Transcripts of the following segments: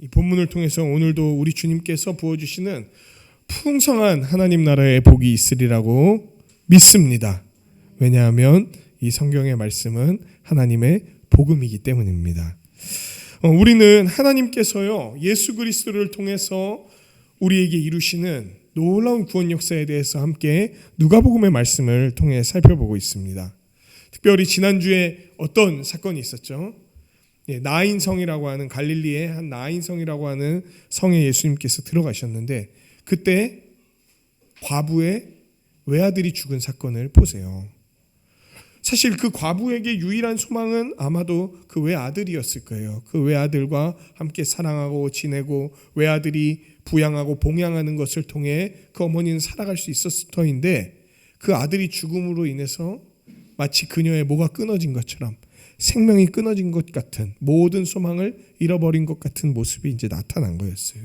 이 본문을 통해서 오늘도 우리 주님께서 부어주시는 풍성한 하나님 나라의 복이 있으리라고 믿습니다. 왜냐하면 이 성경의 말씀은 하나님의 복음이기 때문입니다. 우리는 하나님께서요 예수 그리스도를 통해서 우리에게 이루시는 놀라운 구원 역사에 대해서 함께 누가복음의 말씀을 통해 살펴보고 있습니다. 특별히 지난주에 어떤 사건이 있었죠? 나인성이라고 하는 갈릴리의 한 나인성이라고 하는 성에 예수님께서 들어가셨는데 그때 과부의 외아들이 죽은 사건을 보세요. 사실 그 과부에게 유일한 소망은 아마도 그 외아들이었을 거예요. 그 외아들과 함께 사랑하고 지내고 외아들이 부양하고 봉양하는 것을 통해 그 어머니는 살아갈 수 있었을 터인데 그 아들이 죽음으로 인해서 마치 그녀의 뭐가 끊어진 것처럼 생명이 끊어진 것 같은 모든 소망을 잃어버린 것 같은 모습이 이제 나타난 거였어요.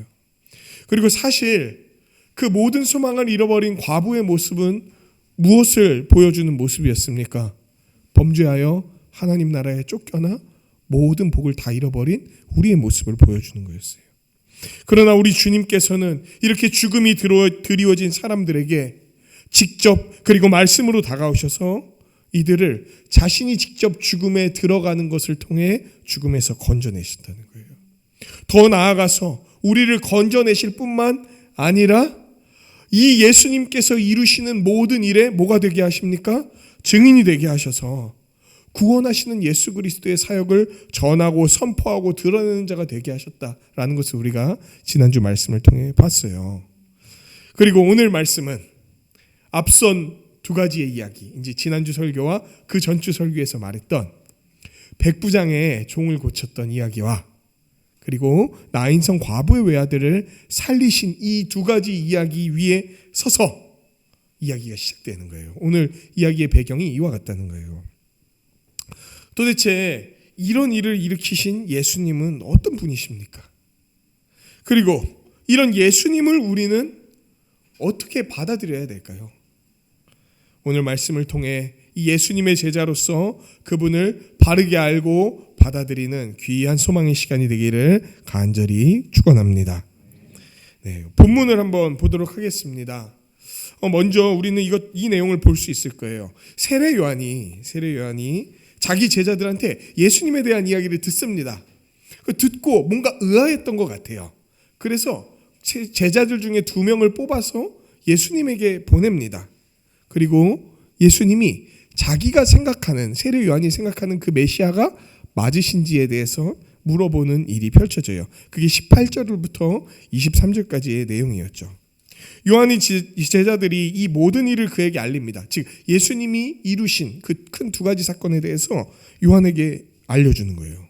그리고 사실 그 모든 소망을 잃어버린 과부의 모습은 무엇을 보여주는 모습이었습니까? 범죄하여 하나님 나라에 쫓겨나 모든 복을 다 잃어버린 우리의 모습을 보여주는 거였어요. 그러나 우리 주님께서는 이렇게 죽음이 드리워진 사람들에게 직접 그리고 말씀으로 다가오셔서 이들을 자신이 직접 죽음에 들어가는 것을 통해 죽음에서 건져내신다는 거예요. 더 나아가서 우리를 건져내실 뿐만 아니라 이 예수님께서 이루시는 모든 일에 뭐가 되게 하십니까? 증인이 되게 하셔서 구원하시는 예수 그리스도의 사역을 전하고 선포하고 드러내는 자가 되게 하셨다라는 것을 우리가 지난주 말씀을 통해 봤어요. 그리고 오늘 말씀은 앞선 두 가지의 이야기, 이제 지난주 설교와 그 전주 설교에서 말했던 백부장의 종을 고쳤던 이야기와 그리고 나인성 과부의 외아들을 살리신 이 두 가지 이야기 위에 서서 이야기가 시작되는 거예요. 오늘 이야기의 배경이 이와 같다는 거예요. 도대체 이런 일을 일으키신 예수님은 어떤 분이십니까? 그리고 이런 예수님을 우리는 어떻게 받아들여야 될까요? 오늘 말씀을 통해 이 예수님의 제자로서 그분을 바르게 알고 받아들이는 귀한 소망의 시간이 되기를 간절히 축원합니다. 네, 본문을 한번 보도록 하겠습니다. 먼저 우리는 이 내용을 볼 수 있을 거예요. 세례 요한이 자기 제자들한테 예수님에 대한 이야기를 듣습니다. 듣고 뭔가 의아했던 것 같아요. 그래서 제자들 중에 2명을 뽑아서 예수님에게 보냅니다. 그리고 예수님이 자기가 생각하는 세례 요한이 생각하는 그 메시아가 맞으신지에 대해서 물어보는 일이 펼쳐져요. 그게 18절부터 23절까지의 내용이었죠. 요한이 제자들이 이 모든 일을 그에게 알립니다. 즉 예수님이 이루신 그 큰 2가지 사건에 대해서 요한에게 알려주는 거예요.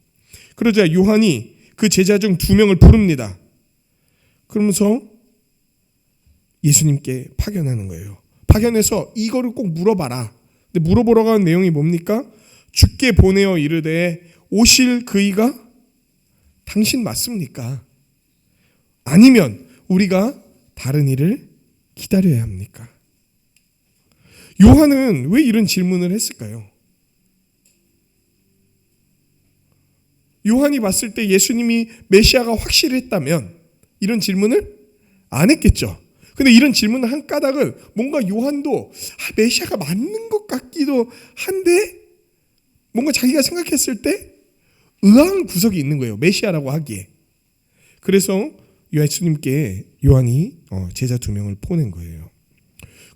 그러자 요한이 그 제자 중 2명을 부릅니다. 그러면서 예수님께 파견하는 거예요. 파견해서 이거를 꼭 물어봐라. 근데 물어보라고 하는 내용이 뭡니까? 주께 보내어 이르되 오실 그이가 당신 맞습니까? 아니면 우리가 다른 일을 기다려야 합니까? 요한은 왜 이런 질문을 했을까요? 요한이 봤을 때 예수님이 메시아가 확실했다면 이런 질문을 안 했겠죠. 근데 이런 질문을 한 까닭은 뭔가 요한도 메시아가 맞는 것 같기도 한데 뭔가 자기가 생각했을 때 의아한 구석이 있는 거예요. 메시아라고 하기에. 그래서 예수님께 요한이 제자 2명을 보낸 거예요.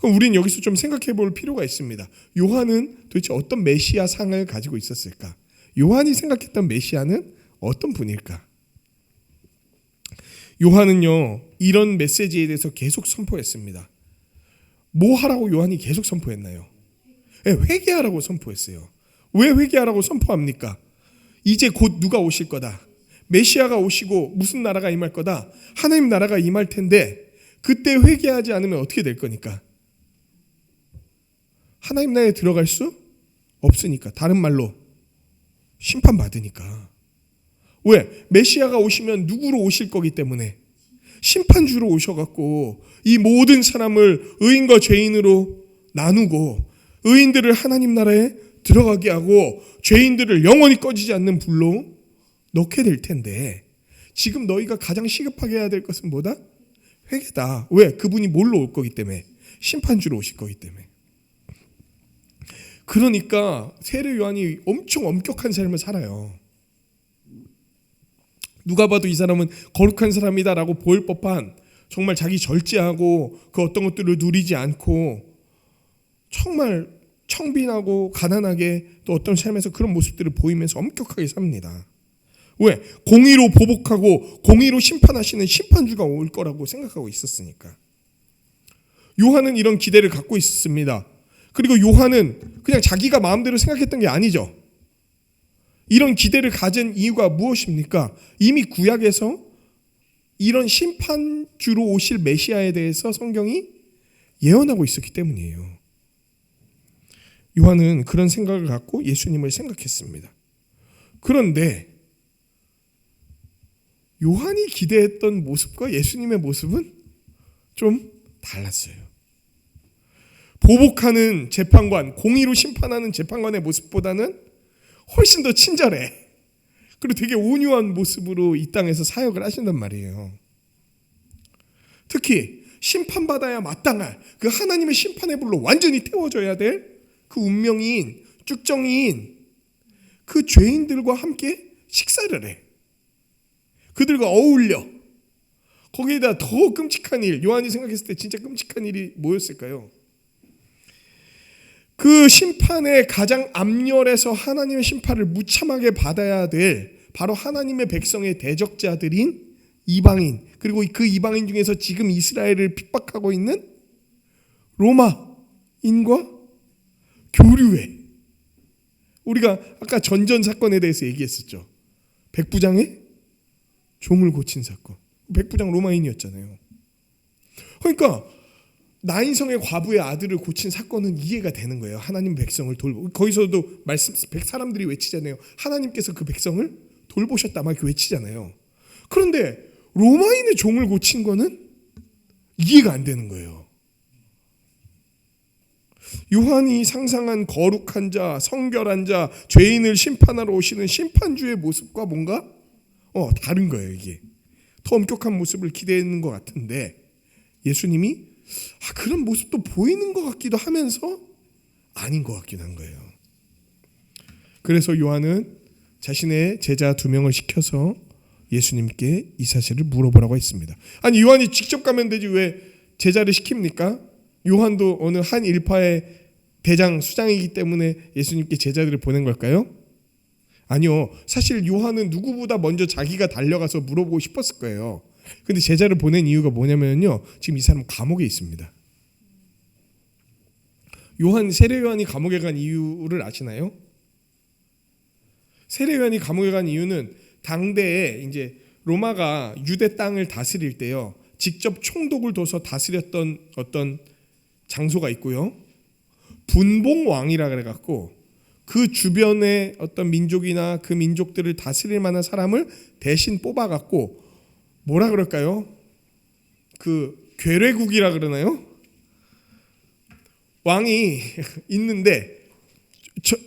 그럼 우리는 여기서 좀 생각해 볼 필요가 있습니다. 요한은 도대체 어떤 메시아 상을 가지고 있었을까? 요한이 생각했던 메시아는 어떤 분일까? 요한은요 이런 메시지에 대해서 계속 선포했습니다. 뭐 하라고 요한이 계속 선포했나요? 회개하라고 선포했어요. 왜 회개하라고 선포합니까? 이제 곧 누가 오실 거다. 메시아가 오시고 무슨 나라가 임할 거다. 하나님 나라가 임할 텐데 그때 회개하지 않으면 어떻게 될 거니까? 하나님 나라에 들어갈 수 없으니까. 다른 말로 심판받으니까. 왜? 메시아가 오시면 누구로 오실 거기 때문에 심판주로 오셔갖고 이 모든 사람을 의인과 죄인으로 나누고 의인들을 하나님 나라에 들어가게 하고 죄인들을 영원히 꺼지지 않는 불로 넣게 될 텐데 지금 너희가 가장 시급하게 해야 될 것은 뭐다? 회개다. 왜? 그분이 뭘로 올 거기 때문에. 심판주로 오실 거기 때문에. 그러니까 세례 요한이 엄청 엄격한 삶을 살아요. 누가 봐도 이 사람은 거룩한 사람이다라고 보일 법한, 정말 자기 절제하고 그 어떤 것들을 누리지 않고 정말 청빈하고 가난하게 또 어떤 삶에서 그런 모습들을 보이면서 엄격하게 삽니다. 왜? 공의로 보복하고 공의로 심판하시는 심판주가 올 거라고 생각하고 있었으니까. 요한은 이런 기대를 갖고 있었습니다. 그리고 요한은 그냥 자기가 마음대로 생각했던 게 아니죠. 이런 기대를 가진 이유가 무엇입니까? 이미 구약에서 이런 심판주로 오실 메시아에 대해서 성경이 예언하고 있었기 때문이에요. 요한은 그런 생각을 갖고 예수님을 생각했습니다. 그런데 요한이 기대했던 모습과 예수님의 모습은 좀 달랐어요. 보복하는 재판관, 공의로 심판하는 재판관의 모습보다는 훨씬 더 친절해. 그리고 되게 온유한 모습으로 이 땅에서 사역을 하신단 말이에요. 특히 심판받아야 마땅할 그 하나님의 심판의 불로 완전히 태워져야 될 그 운명인, 쭉정이인 그 죄인들과 함께 식사를 해. 그들과 어울려. 거기에다 더 끔찍한 일, 요한이 생각했을 때 진짜 끔찍한 일이 뭐였을까요? 그 심판의 가장 앞열에서 하나님의 심판을 무참하게 받아야 될 바로 하나님의 백성의 대적자들인 이방인, 그리고 그 이방인 중에서 지금 이스라엘을 핍박하고 있는 로마인과 교류회. 우리가 아까 전전 사건에 대해서 얘기했었죠. 백부장의 종을 고친 사건. 백부장 로마인이었잖아요. 그러니까 나인성의 과부의 아들을 고친 사건은 이해가 되는 거예요. 하나님 백성을 돌보. 거기서도 말씀 사람들이 외치잖아요. 하나님께서 그 백성을 돌보셨다 막 이렇게 외치잖아요. 그런데 로마인의 종을 고친 거는 이해가 안 되는 거예요. 요한이 상상한 거룩한 자, 성결한 자, 죄인을 심판하러 오시는 심판주의 모습과 뭔가 다른 거예요. 이게 더 엄격한 모습을 기대했는 것 같은데 예수님이 그런 모습도 보이는 것 같기도 하면서 아닌 것 같긴 한 거예요. 그래서 요한은 자신의 제자 2명을 시켜서 예수님께 이 사실을 물어보라고 했습니다. 아니 요한이 직접 가면 되지 왜 제자를 시킵니까? 요한도 어느 한 일파의 대장 수장이기 때문에 예수님께 제자들을 보낸 걸까요? 아니요. 사실 요한은 누구보다 먼저 자기가 달려가서 물어보고 싶었을 거예요. 근데 제자를 보낸 이유가 뭐냐면요. 지금 이 사람 감옥에 있습니다. 세례 요한이 감옥에 간 이유를 아시나요? 세례 요한이 감옥에 간 이유는 당대에 이제 로마가 유대 땅을 다스릴 때요. 직접 총독을 둬서 다스렸던 어떤 장소가 있고요. 분봉왕이라 그래 갖고 그 주변의 어떤 민족이나 그 민족들을 다스릴 만한 사람을 대신 뽑아 갖고 뭐라 그럴까요? 그 괴뢰국이라 그러나요? 왕이 있는데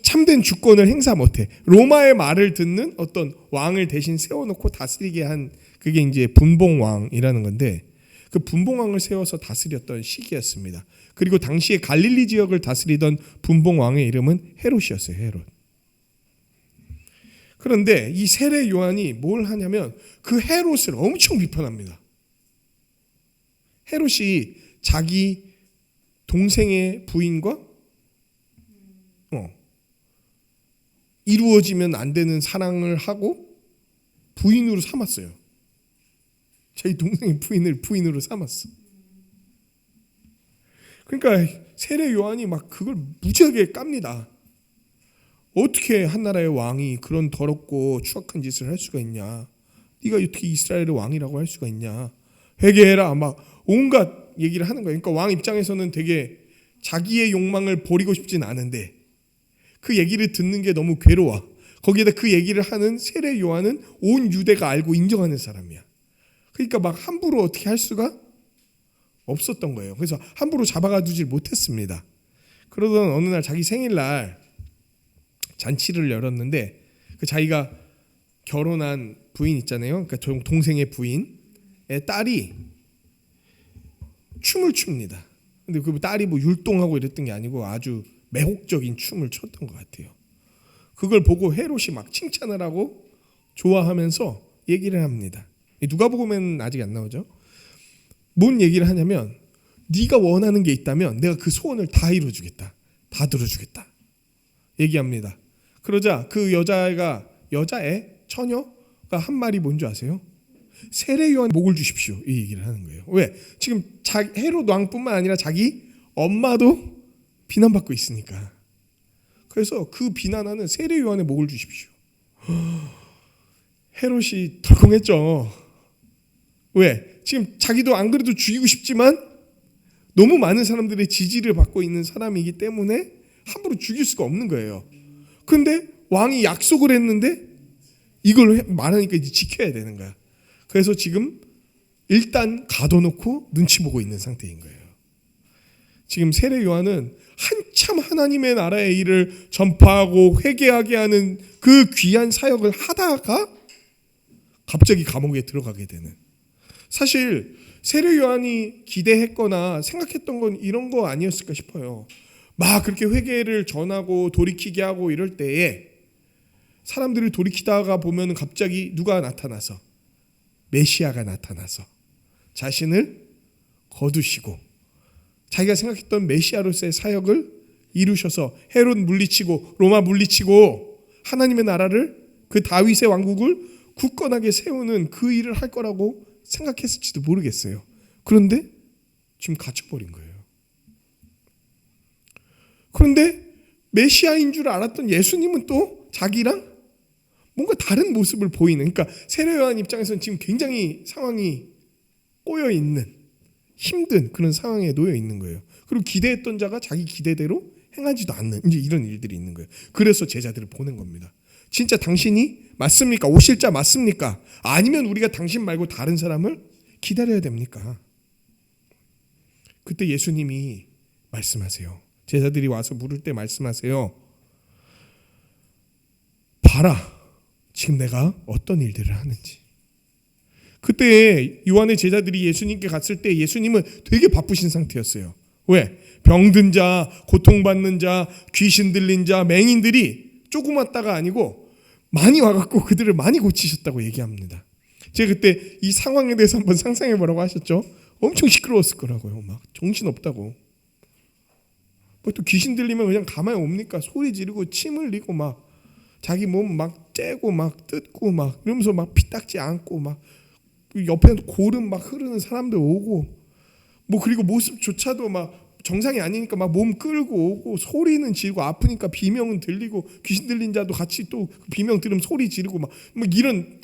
참된 주권을 행사 못해. 로마의 말을 듣는 어떤 왕을 대신 세워놓고 다스리게 한 그게 이제 분봉왕이라는 건데 그 분봉왕을 세워서 다스렸던 시기였습니다. 그리고 당시에 갈릴리 지역을 다스리던 분봉왕의 이름은 헤롯이었어요. 헤롯. 그런데 이 세례 요한이 뭘 하냐면 그 헤롯을 엄청 비판합니다. 헤롯이 자기 동생의 부인과 이루어지면 안 되는 사랑을 하고 부인으로 삼았어요. 자기 동생의 부인을 부인으로 삼았어. 그러니까 세례 요한이 막 그걸 무지하게 깝니다. 어떻게 한 나라의 왕이 그런 더럽고 추악한 짓을 할 수가 있냐? 네가 어떻게 이스라엘의 왕이라고 할 수가 있냐? 회개해라. 막 온갖 얘기를 하는 거예요. 그러니까 왕 입장에서는 되게 자기의 욕망을 버리고 싶진 않은데 그 얘기를 듣는 게 너무 괴로워. 거기에다 그 얘기를 하는 세례 요한은 온 유대가 알고 인정하는 사람이야. 그러니까 막 함부로 어떻게 할 수가 없었던 거예요. 그래서 함부로 잡아가 두질 못했습니다. 그러던 어느 날 자기 생일날 잔치를 열었는데 그 자기가 결혼한 부인 있잖아요. 그러니까 동생의 부인의 딸이 춤을 춥니다. 근데 그 딸이 뭐 율동하고 이랬던 게 아니고 아주 매혹적인 춤을 췄던 것 같아요. 그걸 보고 헤롯이 막 칭찬을 하고 좋아하면서 얘기를 합니다. 누가복음에는 아직 안 나오죠. 뭔 얘기를 하냐면 네가 원하는 게 있다면 내가 그 소원을 다 이루어주겠다. 다 들어주겠다. 얘기합니다. 그러자 그 여자애 처녀가 한 말이 뭔지 아세요? 세례 요한 목을 주십시오. 이 얘기를 하는 거예요. 왜? 지금 헤롯 왕뿐만 아니라 자기 엄마도 비난받고 있으니까. 그래서 그 비난하는 세례 요한의 목을 주십시오. 헤롯이 덜컹했죠. 왜? 지금 자기도 안 그래도 죽이고 싶지만 너무 많은 사람들의 지지를 받고 있는 사람이기 때문에 함부로 죽일 수가 없는 거예요. 근데 왕이 약속을 했는데 이걸 말하니까 이제 지켜야 되는 거야. 그래서 지금 일단 가둬놓고 눈치 보고 있는 상태인 거예요. 지금 세례 요한은 한참 하나님의 나라의 일을 전파하고 회개하게 하는 그 귀한 사역을 하다가 갑자기 감옥에 들어가게 되는. 사실 세례 요한이 기대했거나 생각했던 건 이런 거 아니었을까 싶어요. 막 그렇게 회개를 전하고 돌이키게 하고 이럴 때에 사람들이 돌이키다가 보면 갑자기 누가 나타나서 메시아가 나타나서 자신을 거두시고 자기가 생각했던 메시아로서의 사역을 이루셔서 헤롯 물리치고 로마 물리치고 하나님의 나라를 그 다윗의 왕국을 굳건하게 세우는 그 일을 할 거라고 생각했을지도 모르겠어요. 그런데 지금 갇혀버린 거예요. 그런데 메시아인 줄 알았던 예수님은 또 자기랑 뭔가 다른 모습을 보이는, 그러니까 세례 요한 입장에서는 지금 굉장히 상황이 꼬여 있는 힘든 그런 상황에 놓여 있는 거예요. 그리고 기대했던 자가 자기 기대대로 행하지도 않는 이제 이런 일들이 있는 거예요. 그래서 제자들을 보낸 겁니다. 진짜 당신이 맞습니까? 오실 자 맞습니까? 아니면 우리가 당신 말고 다른 사람을 기다려야 됩니까? 그때 예수님이 말씀하세요. 제자들이 와서 물을 때 말씀하세요. 봐라. 지금 내가 어떤 일들을 하는지. 그때 요한의 제자들이 예수님께 갔을 때 예수님은 되게 바쁘신 상태였어요. 왜? 병든 자, 고통받는 자, 귀신 들린 자, 맹인들이 조금 왔다가 아니고 많이 와갖고 그들을 많이 고치셨다고 얘기합니다. 제가 그때 이 상황에 대해서 한번 상상해 보라고 하셨죠. 엄청 시끄러웠을 거라고요. 막 정신없다고. 뭐 또 귀신 들리면 그냥 가만히 옵니까? 소리 지르고 침 흘리고 막 자기 몸 막 째고 막 뜯고 막 이러면서 막 피딱지 않고 막 옆에 고름 막 흐르는 사람들 오고 뭐 그리고 모습조차도 막 정상이 아니니까 막 몸 끌고 오고 소리는 지르고 아프니까 비명은 들리고 귀신 들린 자도 같이 또 비명 들으면 소리 지르고 막 이런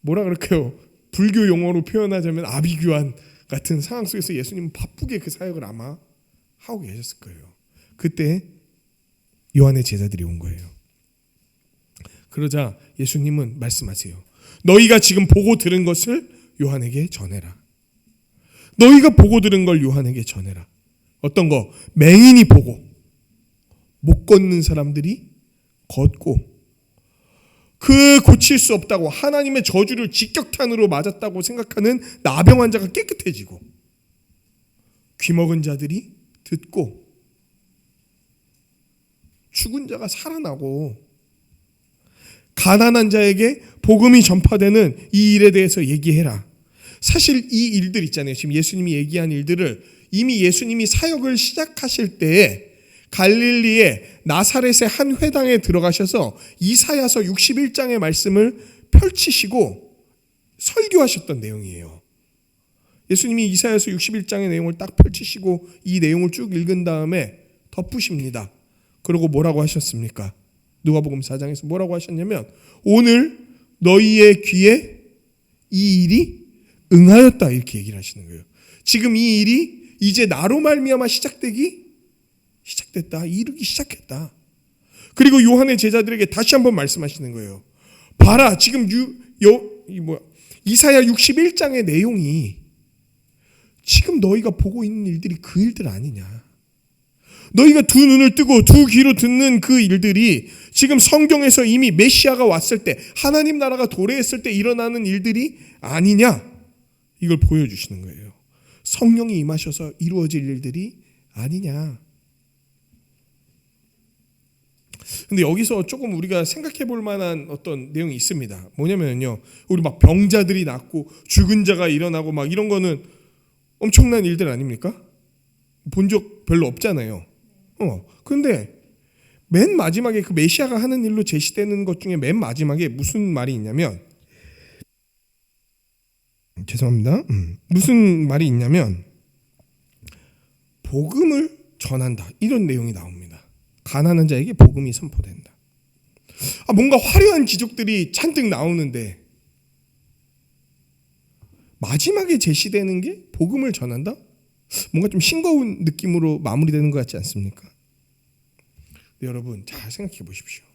뭐라 그럴까요? 불교 용어로 표현하자면 아비규환 같은 상황 속에서 예수님은 바쁘게 그 사역을 아마 하고 계셨을 거예요. 그때 요한의 제자들이 온 거예요. 그러자 예수님은 말씀하세요. 너희가 지금 보고 들은 것을 요한에게 전해라. 너희가 보고 들은 걸 요한에게 전해라. 어떤 거? 맹인이 보고 못 걷는 사람들이 걷고 그 고칠 수 없다고 하나님의 저주를 직격탄으로 맞았다고 생각하는 나병 환자가 깨끗해지고 귀먹은 자들이 듣고 죽은 자가 살아나고 가난한 자에게 복음이 전파되는 이 일에 대해서 얘기해라. 사실 이 일들 있잖아요. 지금 예수님이 얘기한 일들을 이미 예수님이 사역을 시작하실 때에 갈릴리의 나사렛의 한 회당에 들어가셔서 이사야서 61장의 말씀을 펼치시고 설교하셨던 내용이에요. 예수님이 이사야서 61장의 내용을 딱 펼치시고 이 내용을 쭉 읽은 다음에 덮으십니다. 그리고 뭐라고 하셨습니까? 누가복음 4장에서 뭐라고 하셨냐면 오늘 너희의 귀에 이 일이 응하였다 이렇게 얘기를 하시는 거예요. 지금 이 일이 이제 나로 말미암아 시작됐다. 이루기 시작했다. 그리고 요한의 제자들에게 다시 한번 말씀하시는 거예요. 봐라 지금 이사야 61장의 내용이 지금 너희가 보고 있는 일들이 그 일들 아니냐. 너희가 두 눈을 뜨고 두 귀로 듣는 그 일들이 지금 성경에서 이미 메시아가 왔을 때, 하나님 나라가 도래했을 때 일어나는 일들이 아니냐, 이걸 보여주시는 거예요. 성령이 임하셔서 이루어질 일들이 아니냐. 근데 여기서 조금 우리가 생각해 볼 만한 어떤 내용이 있습니다. 뭐냐면요, 우리 막 병자들이 낫고 죽은 자가 일어나고 막 이런 거는 엄청난 일들 아닙니까? 본 적 별로 없잖아요. 근데 맨 마지막에 그 메시아가 하는 일로 제시되는 것 중에 맨 마지막에 무슨 말이 있냐면, 죄송합니다. 무슨 말이 있냐면 복음을 전한다, 이런 내용이 나옵니다. 가난한 자에게 복음이 선포된다. 뭔가 화려한 기적들이 잔뜩 나오는데 마지막에 제시되는 게 복음을 전한다? 뭔가 좀 싱거운 느낌으로 마무리되는 것 같지 않습니까? 여러분 잘 생각해 보십시오.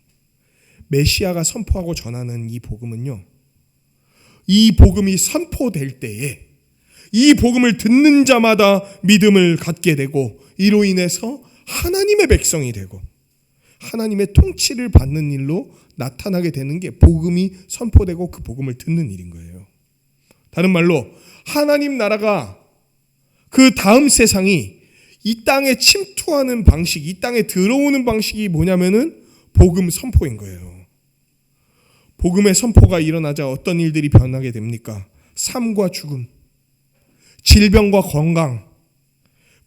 메시아가 선포하고 전하는 이 복음은요, 이 복음이 선포될 때에 이 복음을 듣는 자마다 믿음을 갖게 되고, 이로 인해서 하나님의 백성이 되고 하나님의 통치를 받는 일로 나타나게 되는 게 복음이 선포되고 그 복음을 듣는 일인 거예요. 다른 말로 하나님 나라가, 그 다음 세상이 이 땅에 침투하는 방식, 이 땅에 들어오는 방식이 뭐냐면은 복음 선포인 거예요. 복음의 선포가 일어나자 어떤 일들이 변하게 됩니까? 삶과 죽음, 질병과 건강,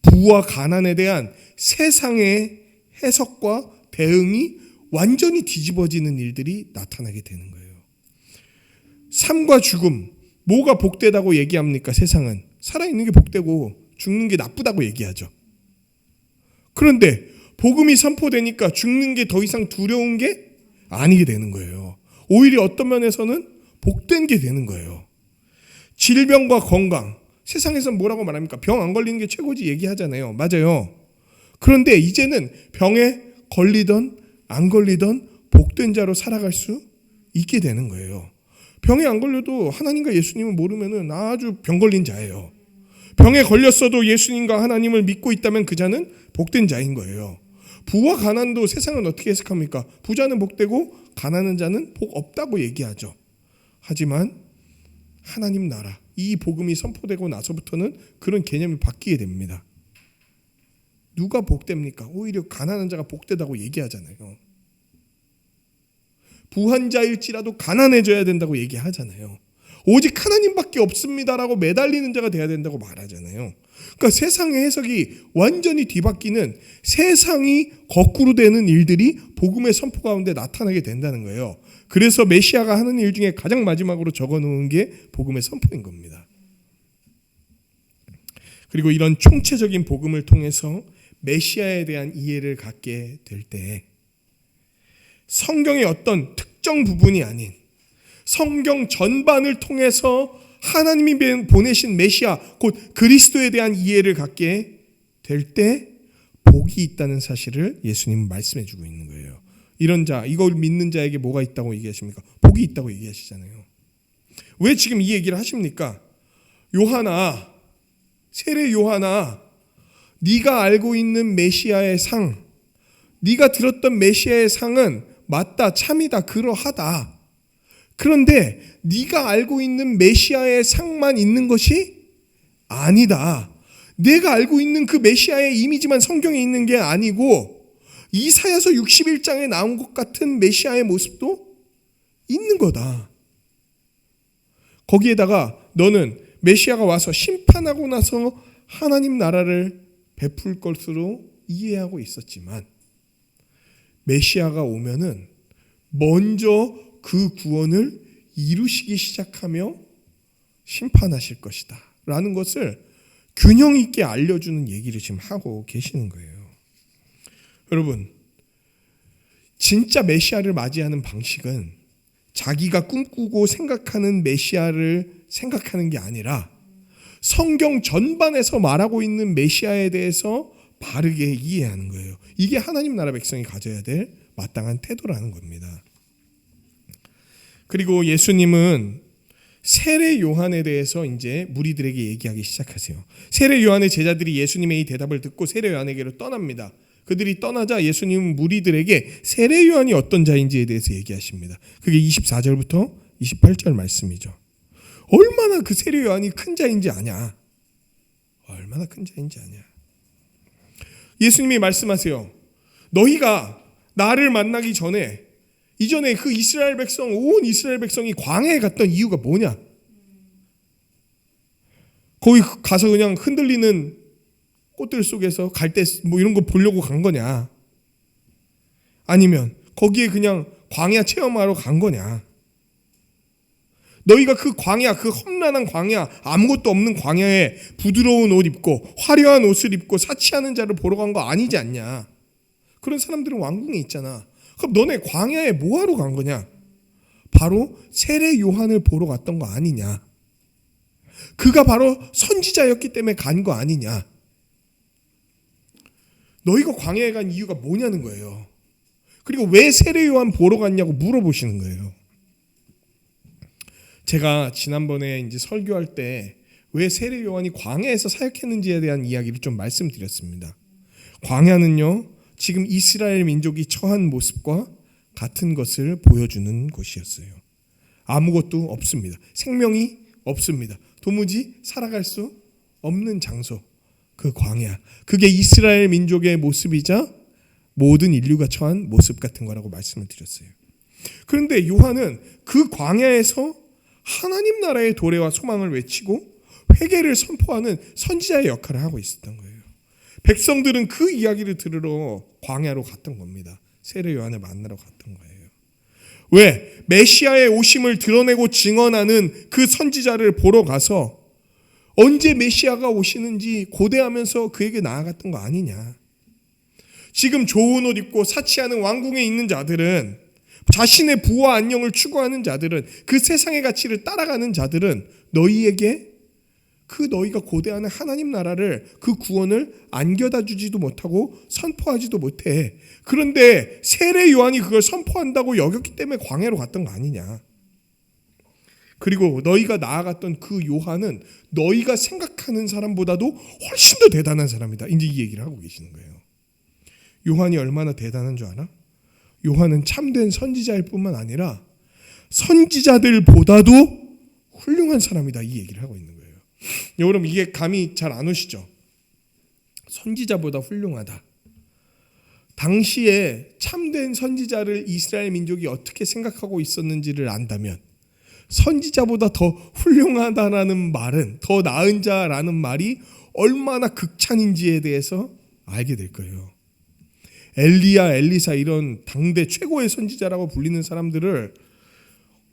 부와 가난에 대한 세상의 해석과 대응이 완전히 뒤집어지는 일들이 나타나게 되는 거예요. 삶과 죽음, 뭐가 복되다고 얘기합니까? 세상은 살아있는 게 복되고 죽는 게 나쁘다고 얘기하죠. 그런데 복음이 선포되니까 죽는 게 더 이상 두려운 게 아니게 되는 거예요. 오히려 어떤 면에서는 복된 게 되는 거예요. 질병과 건강, 세상에서는 뭐라고 말합니까? 병 안 걸리는 게 최고지 얘기하잖아요. 맞아요. 그런데 이제는 병에 걸리던 안 걸리던 복된 자로 살아갈 수 있게 되는 거예요. 병에 안 걸려도 하나님과 예수님을 모르면은 아주 병 걸린 자예요. 병에 걸렸어도 예수님과 하나님을 믿고 있다면 그 자는 복된 자인 거예요. 부와 가난도 세상은 어떻게 해석합니까? 부자는 복되고 가난한 자는 복 없다고 얘기하죠. 하지만 하나님 나라, 이 복음이 선포되고 나서부터는 그런 개념이 바뀌게 됩니다. 누가 복됩니까? 오히려 가난한 자가 복되다고 얘기하잖아요. 부한 자일지라도 가난해져야 된다고 얘기하잖아요. 오직 하나님밖에 없습니다라고 매달리는 자가 돼야 된다고 말하잖아요. 그러니까 세상의 해석이 완전히 뒤바뀌는, 세상이 거꾸로 되는 일들이 복음의 선포 가운데 나타나게 된다는 거예요. 그래서 메시아가 하는 일 중에 가장 마지막으로 적어놓은 게 복음의 선포인 겁니다. 그리고 이런 총체적인 복음을 통해서 메시아에 대한 이해를 갖게 될 때 성경의 어떤 특정 부분이 아닌 성경 전반을 통해서 하나님이 보내신 메시아, 곧 그리스도에 대한 이해를 갖게 될 때 복이 있다는 사실을 예수님은 말씀해 주고 있는 거예요. 이런 자, 이걸 믿는 자에게 뭐가 있다고 얘기하십니까? 복이 있다고 얘기하시잖아요. 왜 지금 이 얘기를 하십니까? 요한아, 세례 요한아, 네가 알고 있는 메시아의 상, 네가 들었던 메시아의 상은 맞다, 참이다, 그러하다. 그런데 네가 알고 있는 메시아의 상만 있는 것이 아니다. 내가 알고 있는 그 메시아의 이미지만 성경에 있는 게 아니고 이사야서 61장에 나온 것 같은 메시아의 모습도 있는 거다. 거기에다가 너는 메시아가 와서 심판하고 나서 하나님 나라를 베풀 것으로 이해하고 있었지만 메시아가 오면은 먼저 그 구원을 이루시기 시작하며 심판하실 것이다 라는 것을 균형 있게 알려주는 얘기를 지금 하고 계시는 거예요. 여러분, 진짜 메시아를 맞이하는 방식은 자기가 꿈꾸고 생각하는 메시아를 생각하는 게 아니라 성경 전반에서 말하고 있는 메시아에 대해서 바르게 이해하는 거예요. 이게 하나님 나라 백성이 가져야 될 마땅한 태도라는 겁니다. 그리고 예수님은 세례 요한에 대해서 이제 무리들에게 얘기하기 시작하세요. 세례 요한의 제자들이 예수님의 이 대답을 듣고 세례 요한에게로 떠납니다. 그들이 떠나자 예수님은 무리들에게 세례 요한이 어떤 자인지에 대해서 얘기하십니다. 그게 24절부터 28절 말씀이죠. 얼마나 그 세례 요한이 큰 자인지 아냐. 얼마나 큰 자인지 아냐. 예수님이 말씀하세요. 너희가 나를 만나기 전에 이전에 그 이스라엘 백성, 온 이스라엘 백성이 광야에 갔던 이유가 뭐냐? 거기 가서 그냥 흔들리는 꽃들 속에서 갈대 뭐 이런 거 보려고 간 거냐? 아니면 거기에 그냥 광야 체험하러 간 거냐? 너희가 그 광야, 그 험난한 광야, 아무것도 없는 광야에 부드러운 옷 입고 화려한 옷을 입고 사치하는 자를 보러 간 거 아니지 않냐? 그런 사람들은 왕궁에 있잖아. 그럼 너네 광야에 뭐하러 간 거냐? 바로 세례 요한을 보러 갔던 거 아니냐? 그가 바로 선지자였기 때문에 간 거 아니냐? 너희가 광야에 간 이유가 뭐냐는 거예요. 그리고 왜 세례 요한 보러 갔냐고 물어보시는 거예요. 제가 지난번에 이제 설교할 때 왜 세례 요한이 광야에서 사역했는지에 대한 이야기를 좀 말씀드렸습니다. 광야는요, 지금 이스라엘 민족이 처한 모습과 같은 것을 보여주는 곳이었어요. 아무것도 없습니다. 생명이 없습니다. 도무지 살아갈 수 없는 장소, 그 광야. 그게 이스라엘 민족의 모습이자 모든 인류가 처한 모습 같은 거라고 말씀을 드렸어요. 그런데 요한은 그 광야에서 하나님 나라의 도래와 소망을 외치고 회개를 선포하는 선지자의 역할을 하고 있었던 거예요. 백성들은 그 이야기를 들으러 광야로 갔던 겁니다. 세례 요한을 만나러 갔던 거예요. 왜? 메시아의 오심을 드러내고 증언하는 그 선지자를 보러 가서 언제 메시아가 오시는지 고대하면서 그에게 나아갔던 거 아니냐. 지금 좋은 옷 입고 사치하는 왕궁에 있는 자들은, 자신의 부와 안녕을 추구하는 자들은, 그 세상의 가치를 따라가는 자들은 너희에게 그 너희가 고대하는 하나님 나라를, 그 구원을 안겨다 주지도 못하고 선포하지도 못해. 그런데 세례 요한이 그걸 선포한다고 여겼기 때문에 광야로 갔던 거 아니냐. 그리고 너희가 나아갔던 그 요한은 너희가 생각하는 사람보다도 훨씬 더 대단한 사람이다. 이제 이 얘기를 하고 계시는 거예요. 요한이 얼마나 대단한 줄 알아? 요한은 참된 선지자일 뿐만 아니라 선지자들보다도 훌륭한 사람이다. 이 얘기를 하고 있는 거예요. 여러분, 이게 감이 잘 안 오시죠? 선지자보다 훌륭하다. 당시에 참된 선지자를 이스라엘 민족이 어떻게 생각하고 있었는지를 안다면 선지자보다 더 훌륭하다라는 말은, 더 나은 자라는 말이 얼마나 극찬인지에 대해서 알게 될 거예요. 엘리야, 엘리사 이런 당대 최고의 선지자라고 불리는 사람들을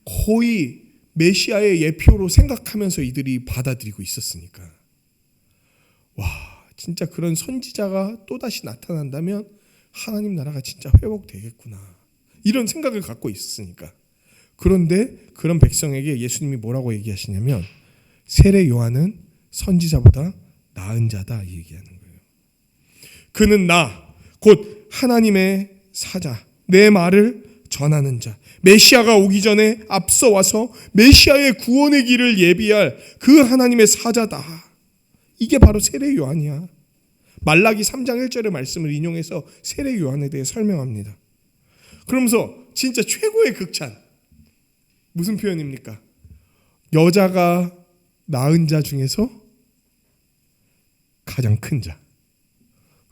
거의 메시아의 예표로 생각하면서 이들이 받아들이고 있었으니까. 와, 진짜 그런 선지자가 또다시 나타난다면 하나님 나라가 진짜 회복되겠구나. 이런 생각을 갖고 있었으니까. 그런데 그런 백성에게 예수님이 뭐라고 얘기하시냐면 세례 요한은 선지자보다 나은 자다 이 얘기하는 거예요. 그는 나, 곧 하나님의 사자, 내 말을 전하는 자, 메시아가 오기 전에 앞서 와서 메시아의 구원의 길을 예비할 그 하나님의 사자다. 이게 바로 세례 요한이야. 말라기 3장 1절의 말씀을 인용해서 세례 요한에 대해 설명합니다. 그러면서 진짜 최고의 극찬. 무슨 표현입니까? 여자가 낳은 자 중에서 가장 큰 자.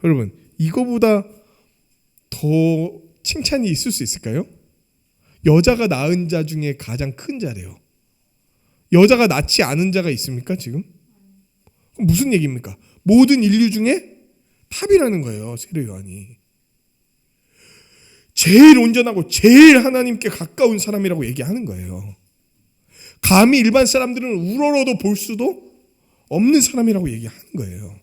여러분, 이거보다 더 칭찬이 있을 수 있을까요? 여자가 낳은 자 중에 가장 큰 자래요. 여자가 낳지 않은 자가 있습니까 지금? 무슨 얘기입니까? 모든 인류 중에 탑이라는 거예요. 세례 요한이. 제일 온전하고 제일 하나님께 가까운 사람이라고 얘기하는 거예요. 감히 일반 사람들은 우러러도 볼 수도 없는 사람이라고 얘기하는 거예요.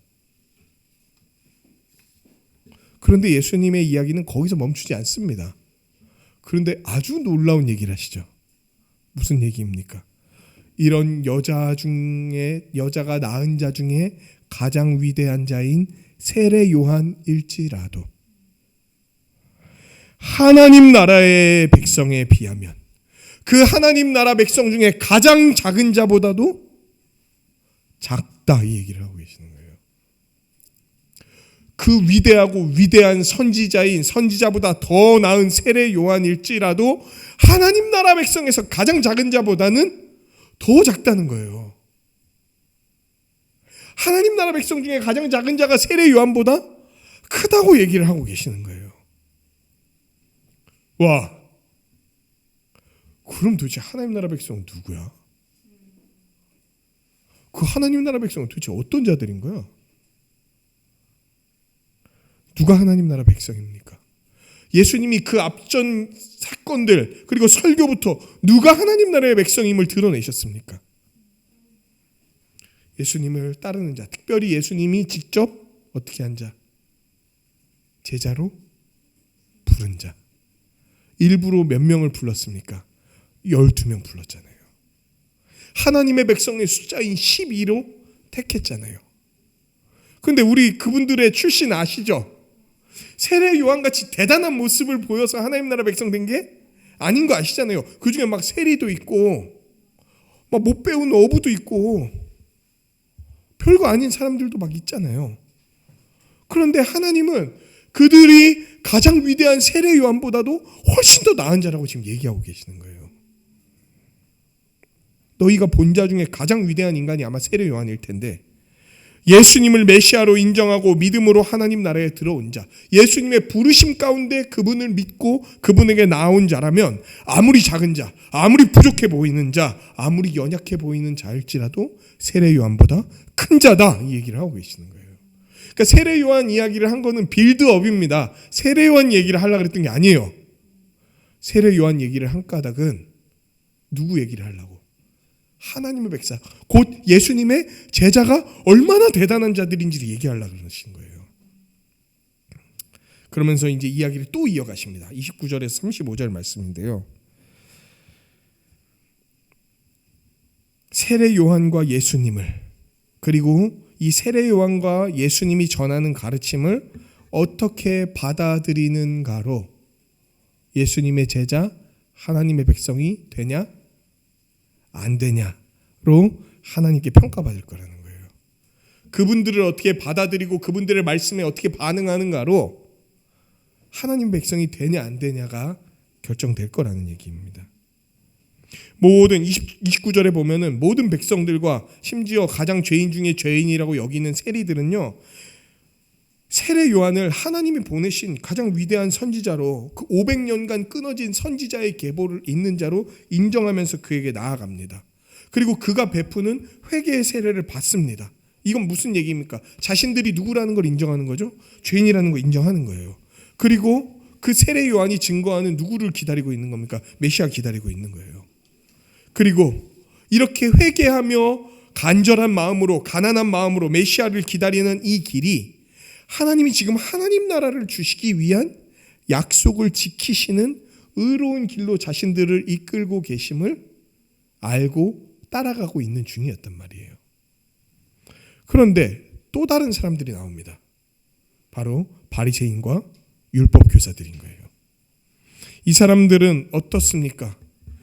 그런데 예수님의 이야기는 거기서 멈추지 않습니다. 그런데 아주 놀라운 얘기를 하시죠. 무슨 얘기입니까? 이런 여자가 낳은 자 중에 가장 위대한 자인 세례 요한일지라도 하나님 나라의 백성에 비하면 그 하나님 나라 백성 중에 가장 작은 자보다도 작다 이 얘기를 하고 계시는 거예요. 그 위대하고 위대한 선지자인 선지자보다 더 나은 세례 요한일지라도 하나님 나라 백성에서 가장 작은 자보다는 더 작다는 거예요. 하나님 나라 백성 중에 가장 작은 자가 세례 요한보다 크다고 얘기를 하고 계시는 거예요. 와, 그럼 도대체 하나님 나라 백성은 누구야? 그 하나님 나라 백성은 도대체 어떤 자들인 거야? 누가 하나님 나라 백성입니까? 예수님이 그 앞전 사건들 그리고 설교부터 누가 하나님 나라의 백성임을 드러내셨습니까? 예수님을 따르는 자, 특별히 예수님이 직접 어떻게 한 자? 제자로 부른 자. 일부러 몇 명을 불렀습니까? 12명 불렀잖아요. 하나님의 백성의 숫자인 12로 택했잖아요. 그런데 우리 그분들의 출신 아시죠? 세례 요한같이 대단한 모습을 보여서 하나님 나라 백성 된 게 아닌 거 아시잖아요. 그 중에 막 세리도 있고 막 못 배운 어부도 있고 별거 아닌 사람들도 막 있잖아요. 그런데 하나님은 그들이 가장 위대한 세례 요한보다도 훨씬 더 나은 자라고 지금 얘기하고 계시는 거예요. 너희가 본 자 중에 가장 위대한 인간이 아마 세례 요한일 텐데, 예수님을 메시아로 인정하고 믿음으로 하나님 나라에 들어온 자, 예수님의 부르심 가운데 그분을 믿고 그분에게 나온 자라면 아무리 작은 자, 아무리 부족해 보이는 자, 아무리 연약해 보이는 자일지라도 세례 요한보다 큰 자다, 이 얘기를 하고 계시는 거예요. 그러니까 세례 요한 이야기를 한 거는 빌드업입니다. 세례 요한 얘기를 하려고 그랬던 게 아니에요. 세례 요한 얘기를 한 까닭은 누구 얘기를 하려고? 하나님의 백성, 곧 예수님의 제자가 얼마나 대단한 자들인지를 얘기하려고 그러신 거예요. 그러면서 이제 이야기를 또 이어가십니다. 29절에서 35절 말씀인데요. 세례 요한과 예수님을, 그리고 이 세례 요한과 예수님이 전하는 가르침을 어떻게 받아들이는가로 예수님의 제자, 하나님의 백성이 되냐 안 되냐로 하나님께 평가받을 거라는 거예요. 그분들을 어떻게 받아들이고 그분들의 말씀에 어떻게 반응하는가로 하나님 백성이 되냐 안 되냐가 결정될 거라는 얘기입니다. 모든 29절에 보면은 모든 백성들과 심지어 가장 죄인 중에 죄인이라고 여기는 세리들은요, 세례 요한을 하나님이 보내신 가장 위대한 선지자로, 그 500년간 끊어진 선지자의 계보를 잇는 자로 인정하면서 그에게 나아갑니다. 그리고 그가 베푸는 회개의 세례를 받습니다. 이건 무슨 얘기입니까? 자신들이 누구라는 걸 인정하는 거죠. 죄인이라는 걸 인정하는 거예요. 그리고 그 세례 요한이 증거하는 누구를 기다리고 있는 겁니까? 메시아 기다리고 있는 거예요. 그리고 이렇게 회개하며 간절한 마음으로, 가난한 마음으로 메시아를 기다리는 이 길이 하나님이 지금 하나님 나라를 주시기 위한 약속을 지키시는 의로운 길로 자신들을 이끌고 계심을 알고 따라가고 있는 중이었단 말이에요. 그런데 또 다른 사람들이 나옵니다. 바로 바리새인과 율법 교사들인 거예요. 이 사람들은 어떻습니까?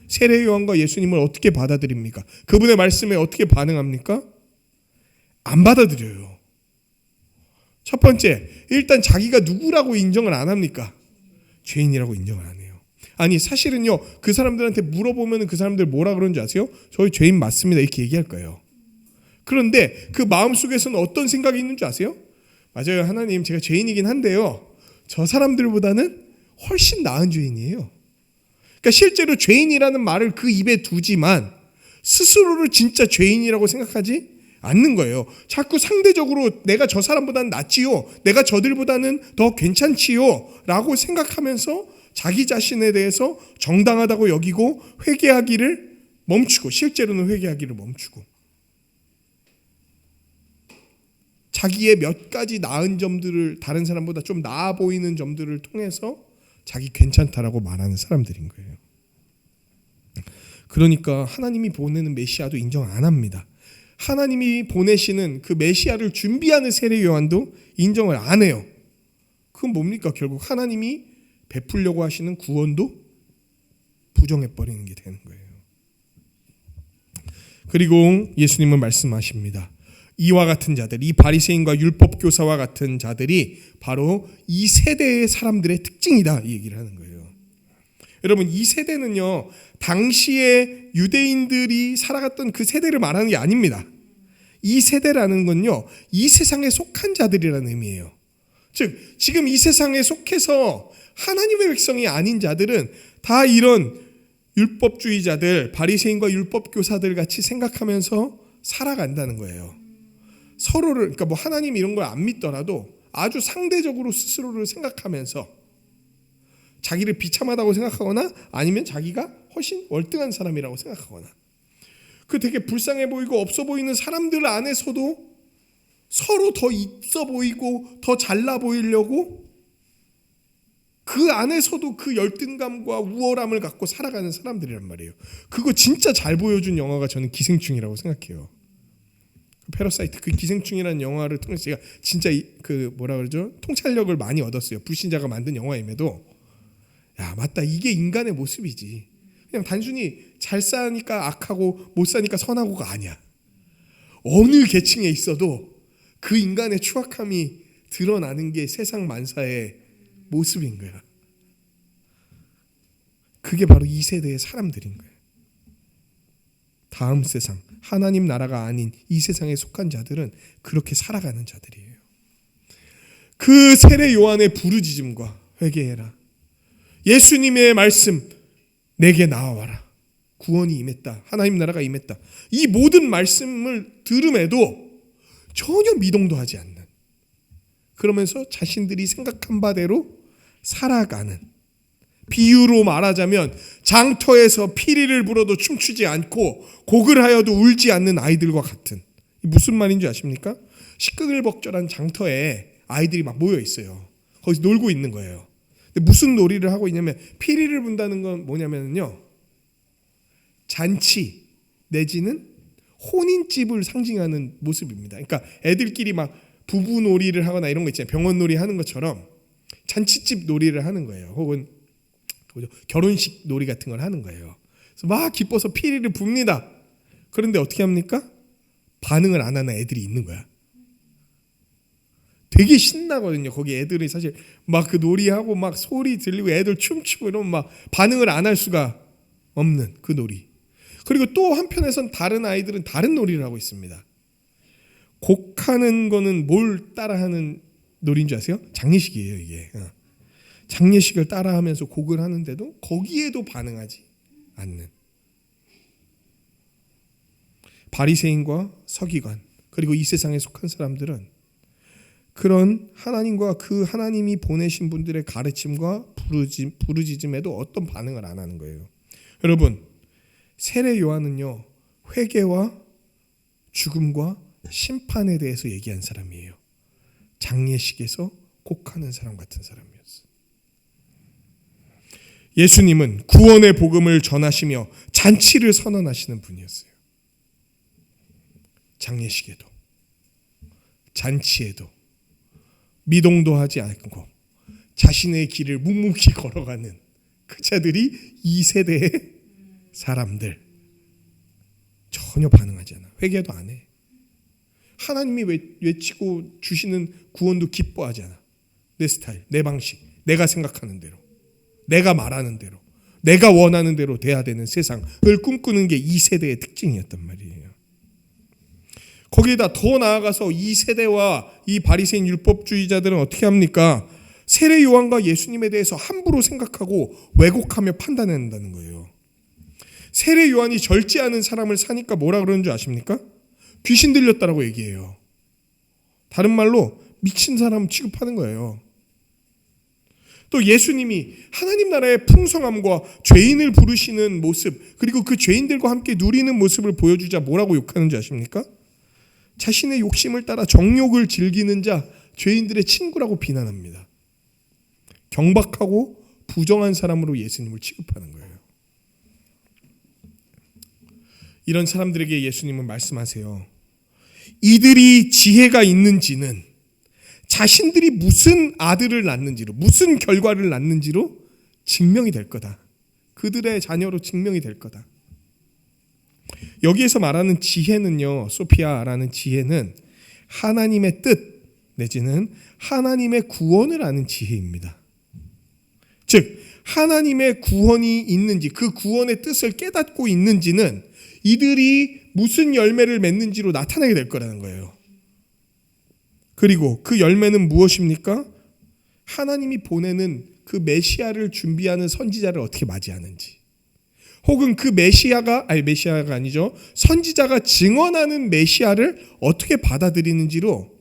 세례 요한과 예수님을 어떻게 받아들입니까? 그분의 말씀에 어떻게 반응합니까? 안 받아들여요. 첫 번째, 일단 자기가 누구라고 인정을 안 합니까? 죄인이라고 인정을 안 해요. 아니, 사실은요, 그 사람들한테 물어보면 그 사람들 뭐라 그러는지 아세요? 저희 죄인 맞습니다, 이렇게 얘기할 거예요. 그런데 그 마음속에서는 어떤 생각이 있는 줄 아세요? 맞아요, 하나님, 제가 죄인이긴 한데요, 저 사람들보다는 훨씬 나은 죄인이에요. 그러니까 실제로 죄인이라는 말을 그 입에 두지만 스스로를 진짜 죄인이라고 생각하지 않는 거예요. 자꾸 상대적으로 내가 저 사람보다는 낫지요, 내가 저들보다는 더 괜찮지요 라고 생각하면서 자기 자신에 대해서 정당하다고 여기고 회개하기를 멈추고, 실제로는 회개하기를 멈추고, 자기의 몇 가지 나은 점들을, 다른 사람보다 좀 나아 보이는 점들을 통해서 자기 괜찮다라고 말하는 사람들인 거예요. 그러니까 하나님이 보내는 메시아도 인정 안 합니다. 하나님이 보내시는 그 메시아를 준비하는 세례 요한도 인정을 안 해요. 그건 뭡니까? 결국 하나님이 베풀려고 하시는 구원도 부정해버리는 게 되는 거예요. 그리고 예수님은 말씀하십니다. 이와 같은 자들, 이 바리새인과 율법 교사와 같은 자들이 바로 이 세대의 사람들의 특징이다, 이 얘기를 하는 거예요. 여러분, 이 세대는요, 당시에 유대인들이 살아갔던 그 세대를 말하는 게 아닙니다. 이 세대라는 건요, 이 세상에 속한 자들이라는 의미예요. 즉, 지금 이 세상에 속해서 하나님의 백성이 아닌 자들은 다 이런 율법주의자들, 바리새인과 율법교사들 같이 생각하면서 살아간다는 거예요. 서로를, 그러니까 뭐 하나님 이런 걸 안 믿더라도 아주 상대적으로 스스로를 생각하면서 자기를 비참하다고 생각하거나 아니면 자기가 훨씬 월등한 사람이라고 생각하거나, 그 되게 불쌍해 보이고 없어 보이는 사람들 안에서도 서로 더 있어 보이고 더 잘나 보이려고 그 안에서도 그 열등감과 우월함을 갖고 살아가는 사람들이란 말이에요. 그거 진짜 잘 보여준 영화가 저는 기생충이라고 생각해요. 패러사이트, 그 기생충이라는 영화를 통해서 제가 진짜 그 뭐라 그러죠? 통찰력을 많이 얻었어요. 불신자가 만든 영화임에도, 야, 맞다, 이게 인간의 모습이지. 그냥 단순히 잘 사니까 악하고 못 사니까 선하고가 아니야. 어느 계층에 있어도 그 인간의 추악함이 드러나는 게 세상 만사의 모습인 거야. 그게 바로 이 세대의 사람들인 거예요. 다음 세상, 하나님 나라가 아닌 이 세상에 속한 자들은 그렇게 살아가는 자들이에요. 그 세례 요한의 부르짖음과 회개해라, 예수님의 말씀, 내게 나아와라, 구원이 임했다, 하나님 나라가 임했다, 이 모든 말씀을 들음에도 전혀 미동도 하지 않는, 그러면서 자신들이 생각한 바대로 살아가는, 비유로 말하자면 장터에서 피리를 불어도 춤추지 않고 곡을 하여도 울지 않는 아이들과 같은, 무슨 말인지 아십니까? 시끌벅적한 장터에 아이들이 막 모여 있어요. 거기서 놀고 있는 거예요. 근데 무슨 놀이를 하고 있냐면, 피리를 분다는 건 뭐냐면요, 잔치 내지는 혼인집을 상징하는 모습입니다. 그러니까 애들끼리 막 부부 놀이를 하거나 이런 거 있잖아요. 병원 놀이 하는 것처럼 잔치집 놀이를 하는 거예요. 혹은 결혼식 놀이 같은 걸 하는 거예요. 그래서 막 기뻐서 피리를 붑니다. 그런데 어떻게 합니까? 반응을 안 하는 애들이 있는 거야. 되게 신나거든요. 거기 애들이 사실 막 그 놀이하고 막 소리 들리고 애들 춤추고 이러면 막 반응을 안 할 수가 없는 그 놀이. 그리고 또 한편에선 다른 아이들은 다른 놀이를 하고 있습니다. 곡하는 거는 뭘 따라하는 놀이인 줄 아세요? 장례식이에요, 이게. 장례식을 따라하면서 곡을 하는데도 거기에도 반응하지 않는 바리새인과 서기관, 그리고 이 세상에 속한 사람들은 그런 하나님과 그 하나님이 보내신 분들의 가르침과 부르짖음에도 어떤 반응을 안 하는 거예요. 여러분, 세례 요한은요, 회개와 죽음과 심판에 대해서 얘기한 사람이에요. 장례식에서 곡하는 사람 같은 사람이었어요. 예수님은 구원의 복음을 전하시며 잔치를 선언하시는 분이었어요. 장례식에도 잔치에도 미동도 하지 않고 자신의 길을 묵묵히 걸어가는 그 자들이 이 세대의 사람들. 전혀 반응하지 않아. 회개도 안 해. 하나님이 외치고 주시는 구원도 기뻐하지 않아. 내 스타일, 내 방식, 내가 생각하는 대로, 내가 말하는 대로, 내가 원하는 대로 돼야 되는 세상을 꿈꾸는 게 이 세대의 특징이었단 말이에요. 거기에다 더 나아가서 이 세대와 이 바리새인 율법주의자들은 어떻게 합니까? 세례 요한과 예수님에 대해서 함부로 생각하고 왜곡하며 판단한다는 거예요. 세례 요한이 절제하는 사람을 사니까 뭐라 그러는 줄 아십니까? 귀신 들렸다라고 얘기해요. 다른 말로 미친 사람 취급하는 거예요. 또 예수님이 하나님 나라의 풍성함과 죄인을 부르시는 모습, 그리고 그 죄인들과 함께 누리는 모습을 보여주자 뭐라고 욕하는 줄 아십니까? 자신의 욕심을 따라 정욕을 즐기는 자, 죄인들의 친구라고 비난합니다. 경박하고 부정한 사람으로 예수님을 취급하는 거예요. 이런 사람들에게 예수님은 말씀하세요. 이들이 지혜가 있는지는 자신들이 무슨 아들을 낳는지로, 무슨 결과를 낳는지로 증명이 될 거다. 그들의 자녀로 증명이 될 거다. 여기에서 말하는 지혜는요, 소피아라는 지혜는 하나님의 뜻 내지는 하나님의 구원을 아는 지혜입니다. 즉 하나님의 구원이 있는지, 그 구원의 뜻을 깨닫고 있는지는 이들이 무슨 열매를 맺는지로 나타나게 될 거라는 거예요. 그리고 그 열매는 무엇입니까? 하나님이 보내는 그 메시아를 준비하는 선지자를 어떻게 맞이하는지, 혹은 그 메시아가 아니죠, 선지자가 증언하는 메시아를 어떻게 받아들이는지로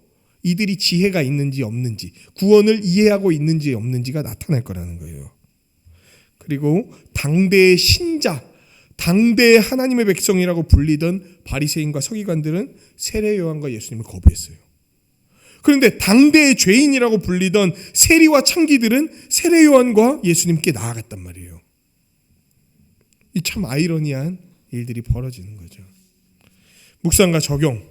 이들이 지혜가 있는지 없는지, 구원을 이해하고 있는지 없는지가 나타날 거라는 거예요. 그리고 당대의 신자, 당대의 하나님의 백성이라고 불리던 바리새인과 서기관들은 세례 요한과 예수님을 거부했어요. 그런데 당대의 죄인이라고 불리던 세리와 창기들은 세례 요한과 예수님께 나아갔단 말이에요. 이 참 아이러니한 일들이 벌어지는 거죠. 묵상과 적용.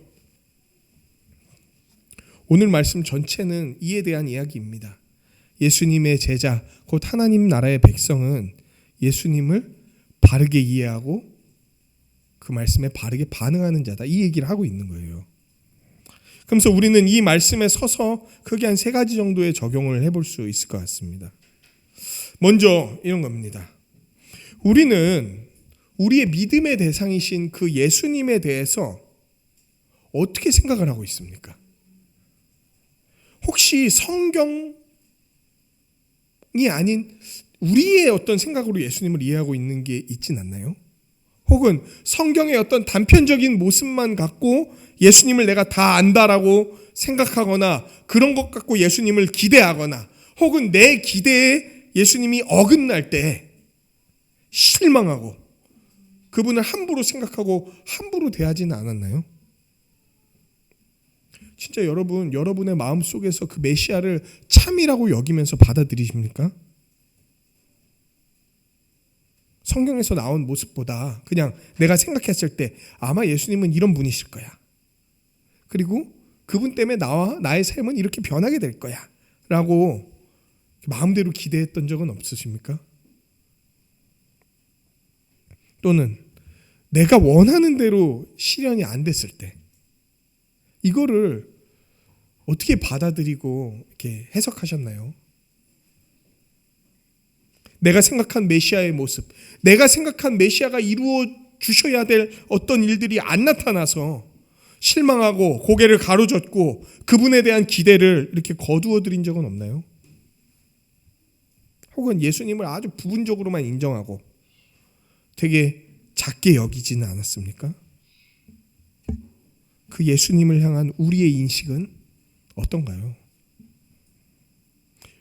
오늘 말씀 전체는 이에 대한 이야기입니다. 예수님의 제자, 곧 하나님 나라의 백성은 예수님을 바르게 이해하고 그 말씀에 바르게 반응하는 자다, 이 얘기를 하고 있는 거예요. 그래서 우리는 이 말씀에 서서 크게 한 3가지 정도의 적용을 해볼 수 있을 것 같습니다. 먼저 이런 겁니다. 우리는 우리의 믿음의 대상이신 그 예수님에 대해서 어떻게 생각을 하고 있습니까? 혹시 성경이 아닌 우리의 어떤 생각으로 예수님을 이해하고 있는 게 있진 않나요? 혹은 성경의 어떤 단편적인 모습만 갖고 예수님을 내가 다 안다라고 생각하거나 그런 것 갖고 예수님을 기대하거나, 혹은 내 기대에 예수님이 어긋날 때 실망하고 그분을 함부로 생각하고 함부로 대하지는 않았나요? 진짜 여러분의 마음속에서 그 메시아를 참이라고 여기면서 받아들이십니까? 성경에서 나온 모습보다 그냥 내가 생각했을 때 아마 예수님은 이런 분이실 거야, 그리고 그분 때문에 나의 삶은 이렇게 변하게 될 거야 라고 마음대로 기대했던 적은 없으십니까? 또는 내가 원하는 대로 실현이 안 됐을 때 이거를 어떻게 받아들이고 이렇게 해석하셨나요? 내가 생각한 메시아의 모습, 내가 생각한 메시아가 이루어 주셔야 될 어떤 일들이 안 나타나서 실망하고 고개를 가로젓고 그분에 대한 기대를 이렇게 거두어 드린 적은 없나요? 혹은 예수님을 아주 부분적으로만 인정하고 되게 작게 여기지는 않았습니까? 그 예수님을 향한 우리의 인식은 어떤가요?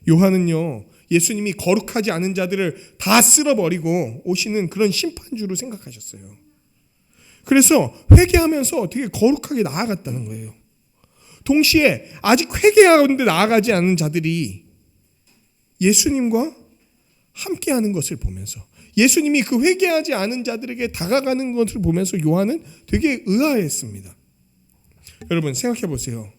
요한은요, 예수님이 거룩하지 않은 자들을 다 쓸어버리고 오시는 그런 심판주로 생각하셨어요. 그래서 회개하면서 되게 거룩하게 나아갔다는 거예요. 동시에 아직 회개하는데 나아가지 않은 자들이 예수님과 함께하는 것을 보면서, 예수님이 그 회개하지 않은 자들에게 다가가는 것을 보면서 요한은 되게 의아했습니다. 여러분 생각해 보세요.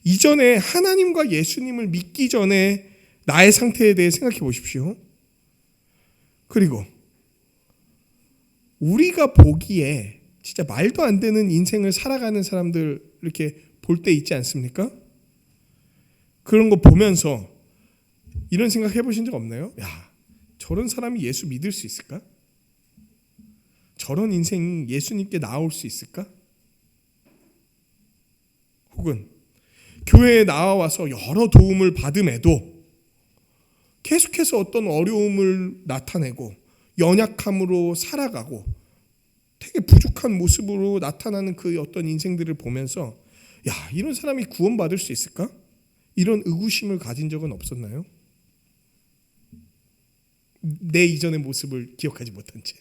이전에 하나님과 예수님을 믿기 전에 나의 상태에 대해 생각해 보십시오. 그리고 우리가 보기에 진짜 말도 안 되는 인생을 살아가는 사람들 이렇게 볼 때 있지 않습니까? 그런 거 보면서 이런 생각 해보신 적 없나요? 야, 저런 사람이 예수 믿을 수 있을까? 저런 인생 예수님께 나올 수 있을까? 혹은 교회에 나와서 여러 도움을 받음에도 계속해서 어떤 어려움을 나타내고 연약함으로 살아가고 되게 부족한 모습으로 나타나는 그 어떤 인생들을 보면서 야, 이런 사람이 구원받을 수 있을까? 이런 의구심을 가진 적은 없었나요? 내 이전의 모습을 기억하지 못한 채.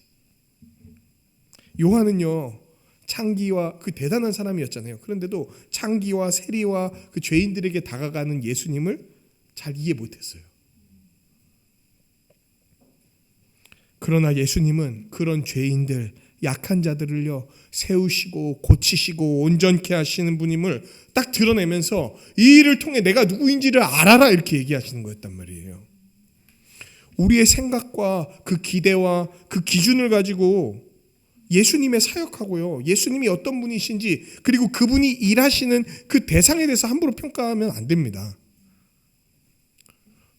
요한은요, 창기와 그 대단한 사람이었잖아요. 그런데도 창기와 세리와 그 죄인들에게 다가가는 예수님을 잘 이해 못했어요. 그러나 예수님은 그런 죄인들, 약한 자들을요 세우시고 고치시고 온전케 하시는 분임을 딱 드러내면서 이 일을 통해 내가 누구인지를 알아라 이렇게 얘기하시는 거였단 말이에요. 우리의 생각과 그 기대와 그 기준을 가지고 예수님의 사역하고요, 예수님이 어떤 분이신지, 그리고 그분이 일하시는 그 대상에 대해서 함부로 평가하면 안 됩니다.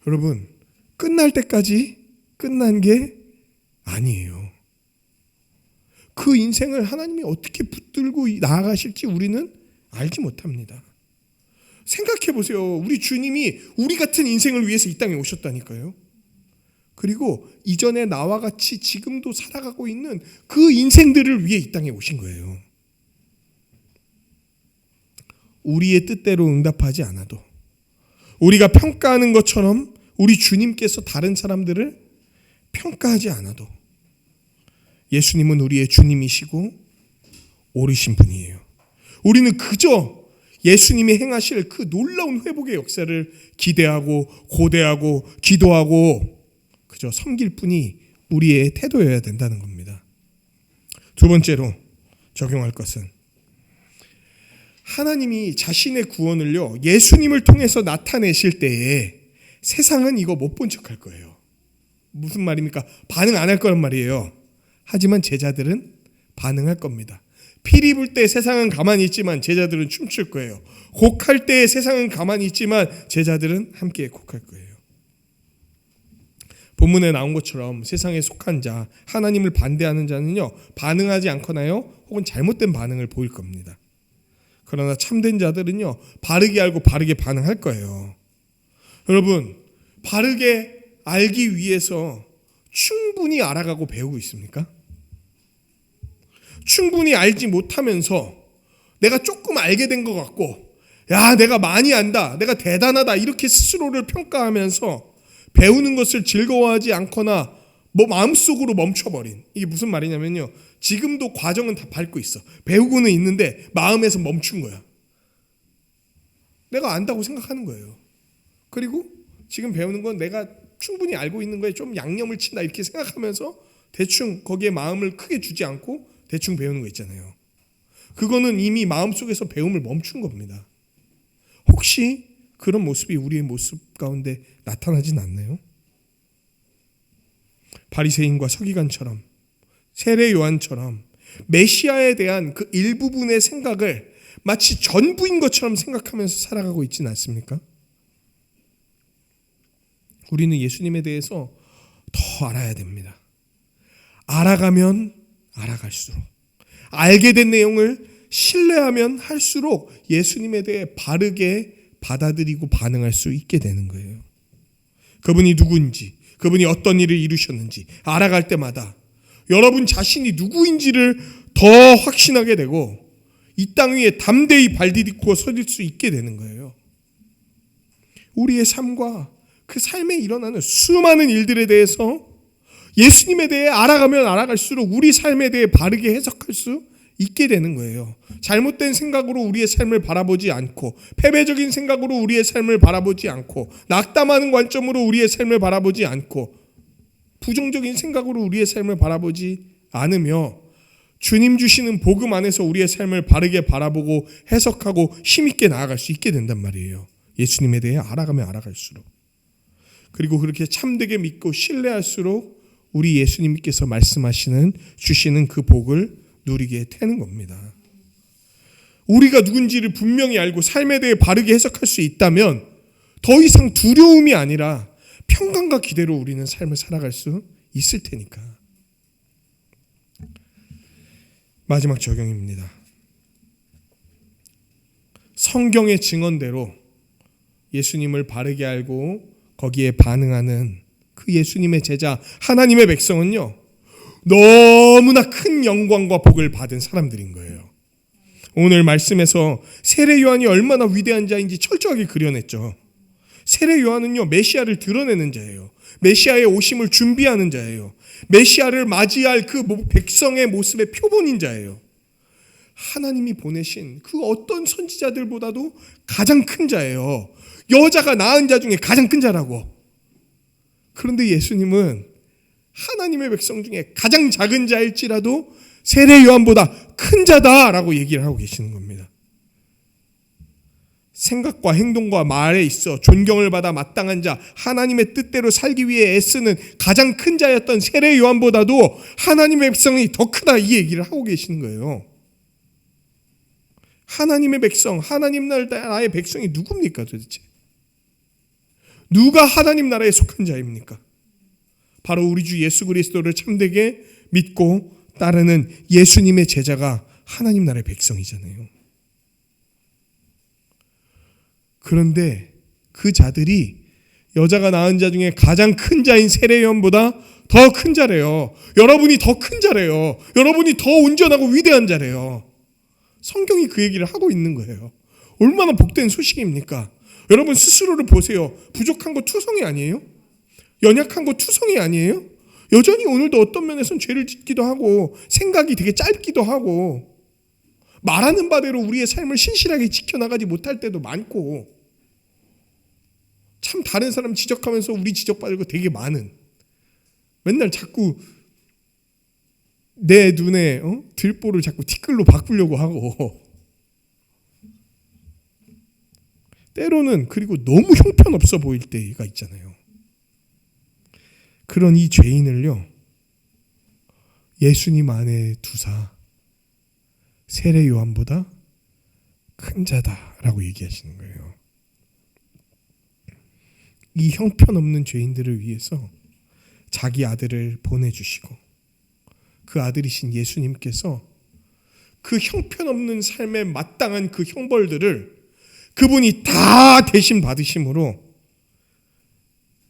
여러분, 끝날 때까지 끝난 게 아니에요. 그 인생을 하나님이 어떻게 붙들고 나아가실지 우리는 알지 못합니다. 생각해 보세요. 우리 주님이 우리 같은 인생을 위해서 이 땅에 오셨다니까요. 그리고 이전에 나와 같이 지금도 살아가고 있는 그 인생들을 위해 이 땅에 오신 거예요. 우리의 뜻대로 응답하지 않아도, 우리가 평가하는 것처럼 우리 주님께서 다른 사람들을 평가하지 않아도 예수님은 우리의 주님이시고 오르신 분이에요. 우리는 그저 예수님이 행하실 그 놀라운 회복의 역사를 기대하고 고대하고 기도하고 그저 섬길 뿐이 우리의 태도여야 된다는 겁니다. 두 번째로 적용할 것은, 하나님이 자신의 구원을요, 예수님을 통해서 나타내실 때에 세상은 이거 못 본 척할 거예요. 무슨 말입니까? 반응 안 할 거란 말이에요. 하지만 제자들은 반응할 겁니다. 피리 불 때 세상은 가만히 있지만 제자들은 춤출 거예요. 곡할 때 세상은 가만히 있지만 제자들은 함께 곡할 거예요. 본문에 나온 것처럼 세상에 속한 자, 하나님을 반대하는 자는요, 반응하지 않거나요, 혹은 잘못된 반응을 보일 겁니다. 그러나 참된 자들은요, 바르게 알고 바르게 반응할 거예요. 여러분, 바르게 알기 위해서 충분히 알아가고 배우고 있습니까? 충분히 알지 못하면서 내가 조금 알게 된 것 같고, 야, 내가 많이 안다, 내가 대단하다, 이렇게 스스로를 평가하면서 배우는 것을 즐거워하지 않거나 마음속으로 멈춰버린, 이게 무슨 말이냐면요, 지금도 과정은 다 밟고 있어, 배우고는 있는데 마음에서 멈춘 거야. 내가 안다고 생각하는 거예요. 그리고 지금 배우는 건 내가 충분히 알고 있는 거에 좀 양념을 친다, 이렇게 생각하면서 대충 거기에 마음을 크게 주지 않고 대충 배우는 거 있잖아요. 그거는 이미 마음속에서 배움을 멈춘 겁니다. 혹시 그런 모습이 우리의 모습 가운데 나타나진 않나요? 바리새인과 서기관처럼, 세례 요한처럼 메시아에 대한 그 일부분의 생각을 마치 전부인 것처럼 생각하면서 살아가고 있지는 않습니까? 우리는 예수님에 대해서 더 알아야 됩니다. 알아가면 알아갈수록, 알게 된 내용을 신뢰하면 할수록 예수님에 대해 바르게 받아들이고 반응할 수 있게 되는 거예요. 그분이 누구인지, 그분이 어떤 일을 이루셨는지 알아갈 때마다 여러분 자신이 누구인지를 더 확신하게 되고 이 땅 위에 담대히 발디딛고 서릴 수 있게 되는 거예요. 우리의 삶과 그 삶에 일어나는 수많은 일들에 대해서 예수님에 대해 알아가면 알아갈수록 우리 삶에 대해 바르게 해석할 수 있게 되는 거예요. 잘못된 생각으로 우리의 삶을 바라보지 않고, 패배적인 생각으로 우리의 삶을 바라보지 않고, 낙담하는 관점으로 우리의 삶을 바라보지 않고, 부정적인 생각으로 우리의 삶을 바라보지 않으며 주님 주시는 복음 안에서 우리의 삶을 바르게 바라보고 해석하고 힘있게 나아갈 수 있게 된단 말이에요. 예수님에 대해 알아가면 알아갈수록. 그리고 그렇게 참되게 믿고 신뢰할수록 우리 예수님께서 말씀하시는, 주시는 그 복을 누리게 되는 겁니다. 우리가 누군지를 분명히 알고 삶에 대해 바르게 해석할 수 있다면 더 이상 두려움이 아니라 평강과 기대로 우리는 삶을 살아갈 수 있을 테니까. 마지막 적용입니다. 성경의 증언대로 예수님을 바르게 알고 거기에 반응하는 그 예수님의 제자, 하나님의 백성은요, 너무나 큰 영광과 복을 받은 사람들인 거예요. 오늘 말씀에서 세례 요한이 얼마나 위대한 자인지 철저하게 그려냈죠. 세례 요한은요, 메시아를 드러내는 자예요. 메시아의 오심을 준비하는 자예요. 메시아를 맞이할 그 백성의 모습의 표본인 자예요. 하나님이 보내신 그 어떤 선지자들보다도 가장 큰 자예요. 여자가 낳은 자 중에 가장 큰 자라고. 그런데 예수님은 하나님의 백성 중에 가장 작은 자일지라도 세례 요한보다 큰 자다라고 얘기를 하고 계시는 겁니다. 생각과 행동과 말에 있어 존경을 받아 마땅한 자, 하나님의 뜻대로 살기 위해 애쓰는 가장 큰 자였던 세례 요한보다도 하나님의 백성이 더 크다, 이 얘기를 하고 계시는 거예요. 하나님의 백성, 하나님 나라의 백성이 누굽니까 도대체? 누가 하나님 나라에 속한 자입니까? 바로 우리 주 예수 그리스도를 참되게 믿고 따르는 예수님의 제자가 하나님 나라의 백성이잖아요. 그런데 그 자들이 여자가 낳은 자 중에 가장 큰 자인 세례요한보다 더 큰 자래요. 여러분이 더 큰 자래요. 여러분이 더 온전하고 위대한 자래요. 성경이 그 얘기를 하고 있는 거예요. 얼마나 복된 소식입니까? 여러분 스스로를 보세요. 부족한 거 투성이 아니에요? 연약한 거 투성이 아니에요? 여전히 오늘도 어떤 면에서는 죄를 짓기도 하고 생각이 되게 짧기도 하고 말하는 바대로 우리의 삶을 신실하게 지켜나가지 못할 때도 많고 참 다른 사람 지적하면서 우리 지적받을 거 되게 많은, 맨날 자꾸 내 눈에 들보를 자꾸 티끌로 바꾸려고 하고 때로는 그리고 너무 형편없어 보일 때가 있잖아요. 그런 이 죄인을요, 예수님 안에 두사 세례 요한보다 큰 자다라고 얘기하시는 거예요. 이 형편없는 죄인들을 위해서 자기 아들을 보내주시고 그 아들이신 예수님께서 그 형편없는 삶에 마땅한 그 형벌들을 그분이 다 대신 받으심으로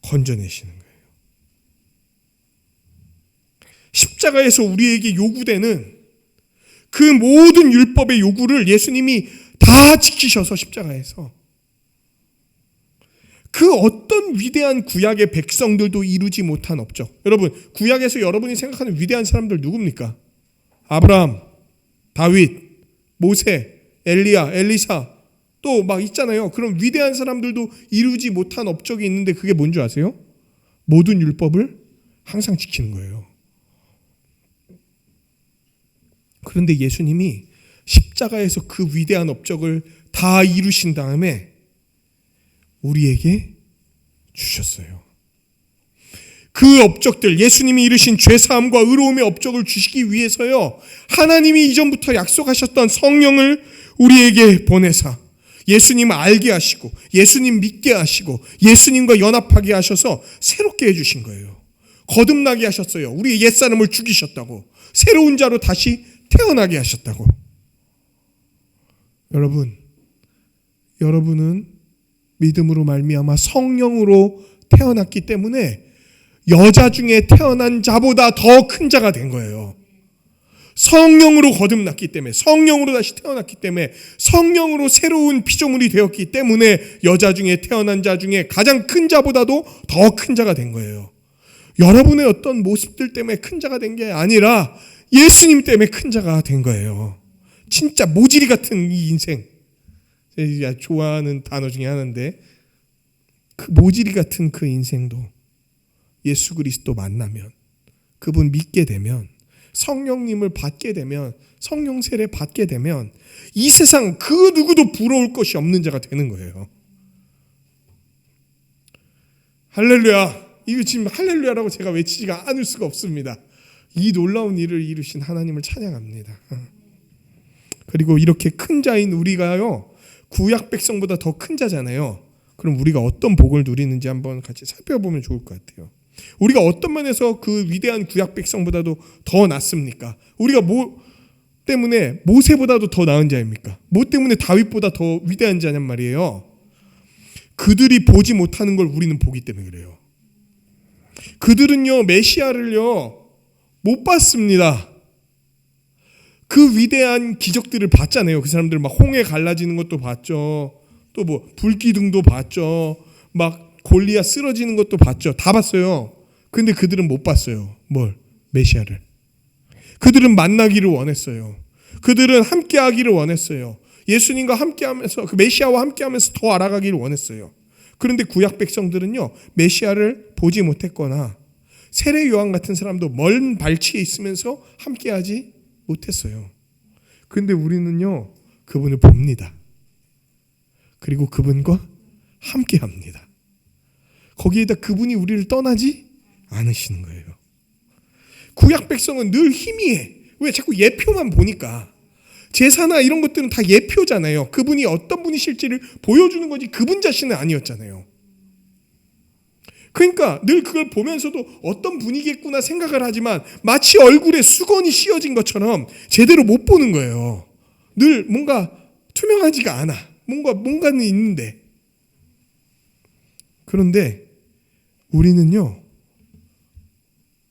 건져내시는 거예요. 십자가에서 우리에게 요구되는 그 모든 율법의 요구를 예수님이 다 지키셔서 십자가에서 그 어떤 위대한 구약의 백성들도 이루지 못한 업적. 여러분, 구약에서 여러분이 생각하는 위대한 사람들 누굽니까? 아브라함, 다윗, 모세, 엘리야, 엘리사, 또 막 있잖아요. 그런 위대한 사람들도 이루지 못한 업적이 있는데 그게 뭔지 아세요? 모든 율법을 항상 지키는 거예요. 그런데 예수님이 십자가에서 그 위대한 업적을 다 이루신 다음에 우리에게 주셨어요. 그 업적들, 예수님이 이루신 죄사함과 의로움의 업적을 주시기 위해서요, 하나님이 이전부터 약속하셨던 성령을 우리에게 보내사 예수님을 알게 하시고 예수님 믿게 하시고 예수님과 연합하게 하셔서 새롭게 해주신 거예요. 거듭나게 하셨어요. 우리의 옛사람을 죽이셨다고, 새로운 자로 다시 태어나게 하셨다고. 여러분은 믿음으로 말미암아 성령으로 태어났기 때문에 여자 중에 태어난 자보다 더 큰 자가 된 거예요. 성령으로 거듭났기 때문에, 성령으로 다시 태어났기 때문에, 성령으로 새로운 피조물이 되었기 때문에 여자 중에 태어난 자 중에 가장 큰 자보다도 더 큰 자가 된 거예요. 여러분의 어떤 모습들 때문에 큰 자가 된 게 아니라 예수님 때문에 큰 자가 된 거예요. 진짜 모지리 같은 이 인생, 제가 좋아하는 단어 중에 하나인데, 그 모지리 같은 그 인생도 예수 그리스도 만나면, 그분 믿게 되면, 성령님을 받게 되면, 성령 세례 받게 되면 이 세상 그 누구도 부러울 것이 없는 자가 되는 거예요. 할렐루야. 이거 지금 할렐루야라고 제가 외치지가 않을 수가 없습니다. 이 놀라운 일을 이루신 하나님을 찬양합니다. 그리고 이렇게 큰 자인 우리가요, 구약 백성보다 더 큰 자잖아요. 그럼 우리가 어떤 복을 누리는지 한번 같이 살펴보면 좋을 것 같아요. 우리가 어떤 면에서 그 위대한 구약 백성보다도 더 낫습니까? 우리가 뭐 때문에 모세보다도 더 나은 자입니까? 뭐 때문에 다윗보다 더 위대한 자냔 말이에요. 그들이 보지 못하는 걸 우리는 보기 때문에 그래요. 그들은요, 메시아를요 못 봤습니다. 그 위대한 기적들을 봤잖아요. 그 사람들 막 홍해 갈라지는 것도 봤죠. 또 뭐 불기둥도 봤죠. 막 골리앗 쓰러지는 것도 봤죠. 다 봤어요. 근데 그들은 못 봤어요. 뭘? 메시아를. 그들은 만나기를 원했어요. 그들은 함께하기를 원했어요. 예수님과 함께하면서, 그 메시아와 함께하면서 더 알아가기를 원했어요. 그런데 구약 백성들은요, 메시아를 보지 못했거나 세례 요한 같은 사람도 먼 발치에 있으면서 함께하지 못했어요. 그런데 우리는요, 그분을 봅니다. 그리고 그분과 함께합니다. 거기에다 그분이 우리를 떠나지 않으시는 거예요. 구약 백성은 늘 희미해. 왜? 자꾸 예표만 보니까. 제사나 이런 것들은 다 예표잖아요. 그분이 어떤 분이실지를 보여주는 거지 그분 자신은 아니었잖아요. 그러니까 늘 그걸 보면서도 어떤 분이겠구나 생각을 하지만 마치 얼굴에 수건이 씌어진 것처럼 제대로 못 보는 거예요. 늘 뭔가 투명하지가 않아. 뭔가는 있는데. 그런데 우리는요,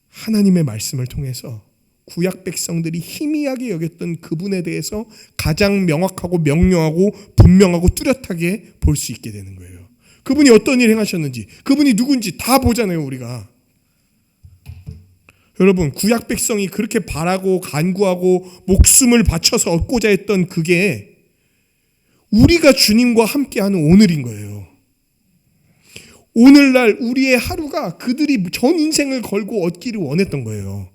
하나님의 말씀을 통해서 구약 백성들이 희미하게 여겼던 그분에 대해서 가장 명확하고 명료하고 분명하고 뚜렷하게 볼 수 있게 되는 거예요. 그분이 어떤 일 행하셨는지, 그분이 누군지 다 보잖아요, 우리가. 여러분, 구약 백성이 그렇게 바라고 간구하고 목숨을 바쳐서 얻고자 했던 그게 우리가 주님과 함께하는 오늘인 거예요. 오늘날 우리의 하루가 그들이 전 인생을 걸고 얻기를 원했던 거예요.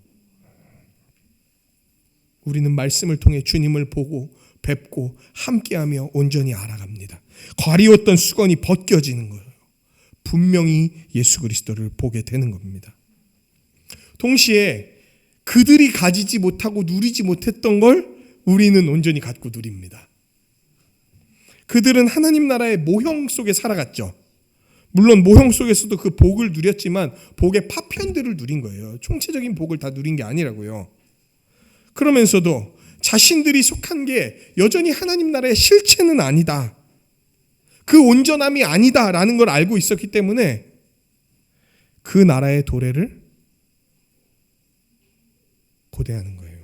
우리는 말씀을 통해 주님을 보고 뵙고 함께하며 온전히 알아갑니다. 가리웠던 수건이 벗겨지는 거예요. 분명히 예수 그리스도를 보게 되는 겁니다. 동시에 그들이 가지지 못하고 누리지 못했던 걸 우리는 온전히 갖고 누립니다. 그들은 하나님 나라의 모형 속에 살아갔죠. 물론 모형 속에서도 그 복을 누렸지만 복의 파편들을 누린 거예요. 총체적인 복을 다 누린 게 아니라고요. 그러면서도 자신들이 속한 게 여전히 하나님 나라의 실체는 아니다. 그 온전함이 아니다라는 걸 알고 있었기 때문에 그 나라의 도래를 고대하는 거예요.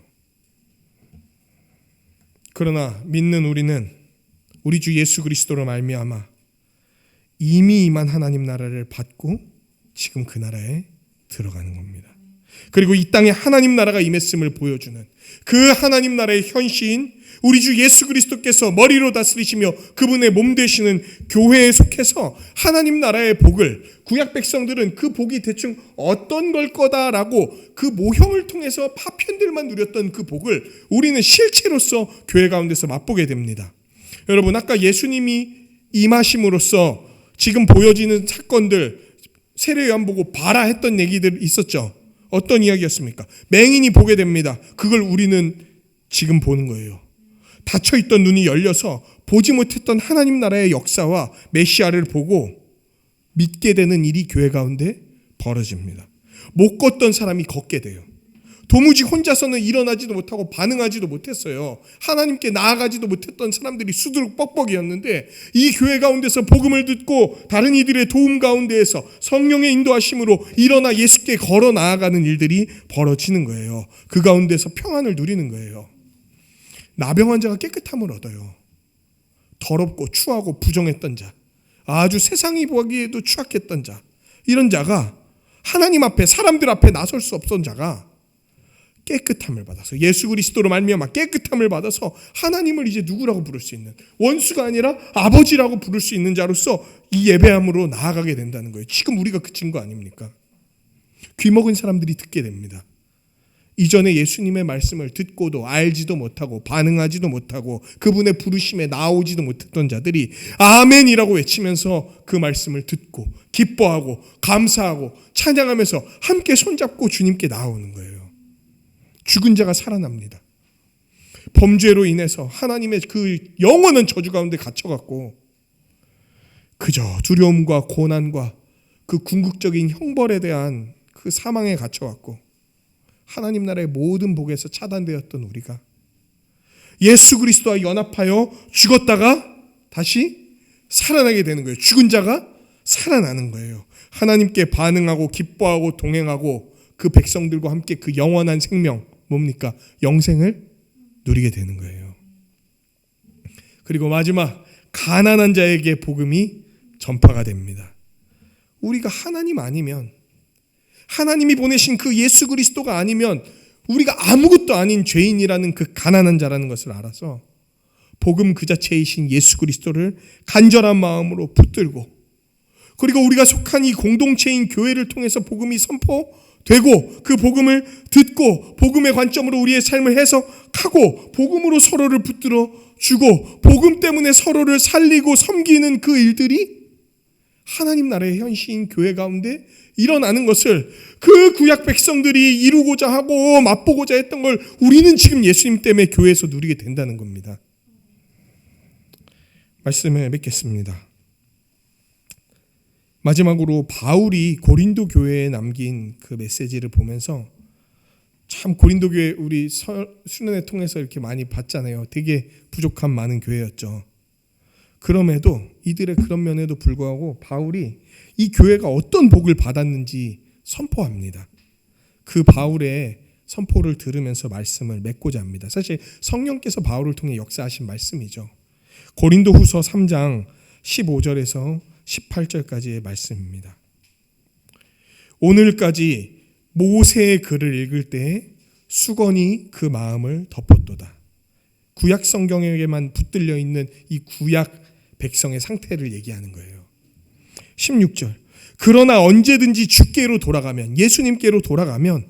그러나 믿는 우리는 우리 주 예수 그리스도로 말미암아 이미 임한 하나님 나라를 받고 지금 그 나라에 들어가는 겁니다. 그리고 이 땅에 하나님 나라가 임했음을 보여주는 그 하나님 나라의 현시인 우리 주 예수 그리스도께서 머리로 다스리시며 그분의 몸 되시는 교회에 속해서 하나님 나라의 복을, 구약 백성들은 그 복이 대충 어떤 걸 거다라고 그 모형을 통해서 파편들만 누렸던 그 복을 우리는 실체로서 교회 가운데서 맛보게 됩니다. 여러분, 아까 예수님이 임하심으로써 지금 보여지는 사건들, 세례요한 보고 봐라 했던 얘기들 있었죠. 어떤 이야기였습니까? 맹인이 보게 됩니다. 그걸 우리는 지금 보는 거예요. 닫혀있던 눈이 열려서 보지 못했던 하나님 나라의 역사와 메시아를 보고 믿게 되는 일이 교회 가운데 벌어집니다. 못 걷던 사람이 걷게 돼요. 도무지 혼자서는 일어나지도 못하고 반응하지도 못했어요. 하나님께 나아가지도 못했던 사람들이 수두룩 뻑뻑이었는데 이 교회 가운데서 복음을 듣고 다른 이들의 도움 가운데에서 성령의 인도하심으로 일어나 예수께 걸어 나아가는 일들이 벌어지는 거예요. 그 가운데서 평안을 누리는 거예요. 나병 환자가 깨끗함을 얻어요. 더럽고 추하고 부정했던 자, 아주 세상이 보기에도 추악했던 자, 이런 자가 하나님 앞에, 사람들 앞에 나설 수 없던 자가 깨끗함을 받아서, 예수 그리스도로 말미암아 깨끗함을 받아서 하나님을 이제 누구라고 부를 수 있는, 원수가 아니라 아버지라고 부를 수 있는 자로서 이 예배함으로 나아가게 된다는 거예요. 지금 우리가 그 친구 아닙니까? 귀먹은 사람들이 듣게 됩니다. 이전에 예수님의 말씀을 듣고도 알지도 못하고 반응하지도 못하고 그분의 부르심에 나오지도 못했던 자들이 아멘이라고 외치면서 그 말씀을 듣고 기뻐하고 감사하고 찬양하면서 함께 손잡고 주님께 나오는 거예요. 죽은 자가 살아납니다. 범죄로 인해서 하나님의 그 영원한 저주 가운데 갇혀갖고 그저 두려움과 고난과 그 궁극적인 형벌에 대한 그 사망에 갇혀갖고 하나님 나라의 모든 복에서 차단되었던 우리가 예수 그리스도와 연합하여 죽었다가 다시 살아나게 되는 거예요. 죽은 자가 살아나는 거예요. 하나님께 반응하고 기뻐하고 동행하고 그 백성들과 함께 그 영원한 생명, 뭡니까? 영생을 누리게 되는 거예요. 그리고 마지막, 가난한 자에게 복음이 전파가 됩니다. 우리가 하나님 아니면, 하나님이 보내신 그 예수 그리스도가 아니면 우리가 아무것도 아닌 죄인이라는 그 가난한 자라는 것을 알아서 복음 그 자체이신 예수 그리스도를 간절한 마음으로 붙들고, 그리고 우리가 속한 이 공동체인 교회를 통해서 복음이 선포되어지고 되고 그 복음을 듣고 복음의 관점으로 우리의 삶을 해석하고 복음으로 서로를 붙들어 주고 복음 때문에 서로를 살리고 섬기는 그 일들이 하나님 나라의 현시인 교회 가운데 일어나는 것을 그 구약 백성들이 이루고자 하고 맛보고자 했던 걸 우리는 지금 예수님 때문에 교회에서 누리게 된다는 겁니다. 말씀을 맺겠습니다. 마지막으로 바울이 고린도 교회에 남긴 그 메시지를 보면서 참 고린도 교회 우리 수련회 통해서 이렇게 많이 봤잖아요. 되게 부족한 많은 교회였죠. 그럼에도 이들의 그런 면에도 불구하고 바울이 이 교회가 어떤 복을 받았는지 선포합니다. 그 바울의 선포를 들으면서 말씀을 맺고자 합니다. 사실 성령께서 바울을 통해 역사하신 말씀이죠. 고린도후서 3장 15절에서 18절까지의 말씀입니다. 오늘까지 모세의 글을 읽을 때 수건이 그 마음을 덮었도다. 구약 성경에게만 붙들려 있는 이 구약 백성의 상태를 얘기하는 거예요. 16절. 그러나 언제든지 주께로 돌아가면, 예수님께로 돌아가면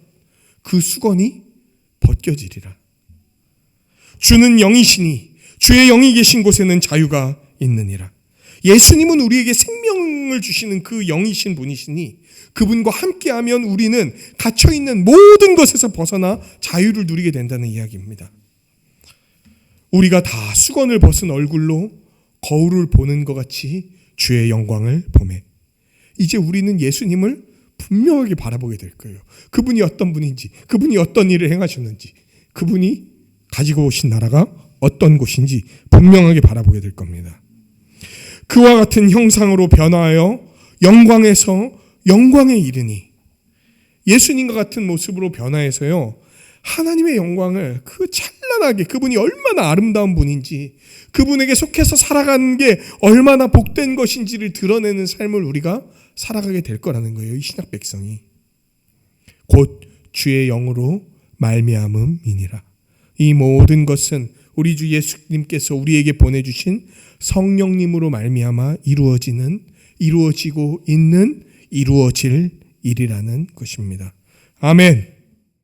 그 수건이 벗겨지리라. 주는 영이시니 주의 영이 계신 곳에는 자유가 있느니라. 예수님은 우리에게 생명을 주시는 그 영이신 분이시니 그분과 함께하면 우리는 갇혀있는 모든 것에서 벗어나 자유를 누리게 된다는 이야기입니다. 우리가 다 수건을 벗은 얼굴로 거울을 보는 것 같이 주의 영광을 보매 이제 우리는 예수님을 분명하게 바라보게 될 거예요. 그분이 어떤 분인지, 그분이 어떤 일을 행하셨는지, 그분이 가지고 오신 나라가 어떤 곳인지 분명하게 바라보게 될 겁니다. 그와 같은 형상으로 변화하여 영광에서 영광에 이르니, 예수님과 같은 모습으로 변화해서요 하나님의 영광을 그 찬란하게, 그분이 얼마나 아름다운 분인지, 그분에게 속해서 살아가는 게 얼마나 복된 것인지를 드러내는 삶을 우리가 살아가게 될 거라는 거예요. 이 신약 백성이 곧 주의 영으로 말미암음이니라. 이 모든 것은 우리 주 예수님께서 우리에게 보내주신 성령님으로 말미암아 이루어지고 있는 이루어질 일이라는 것입니다. 아멘.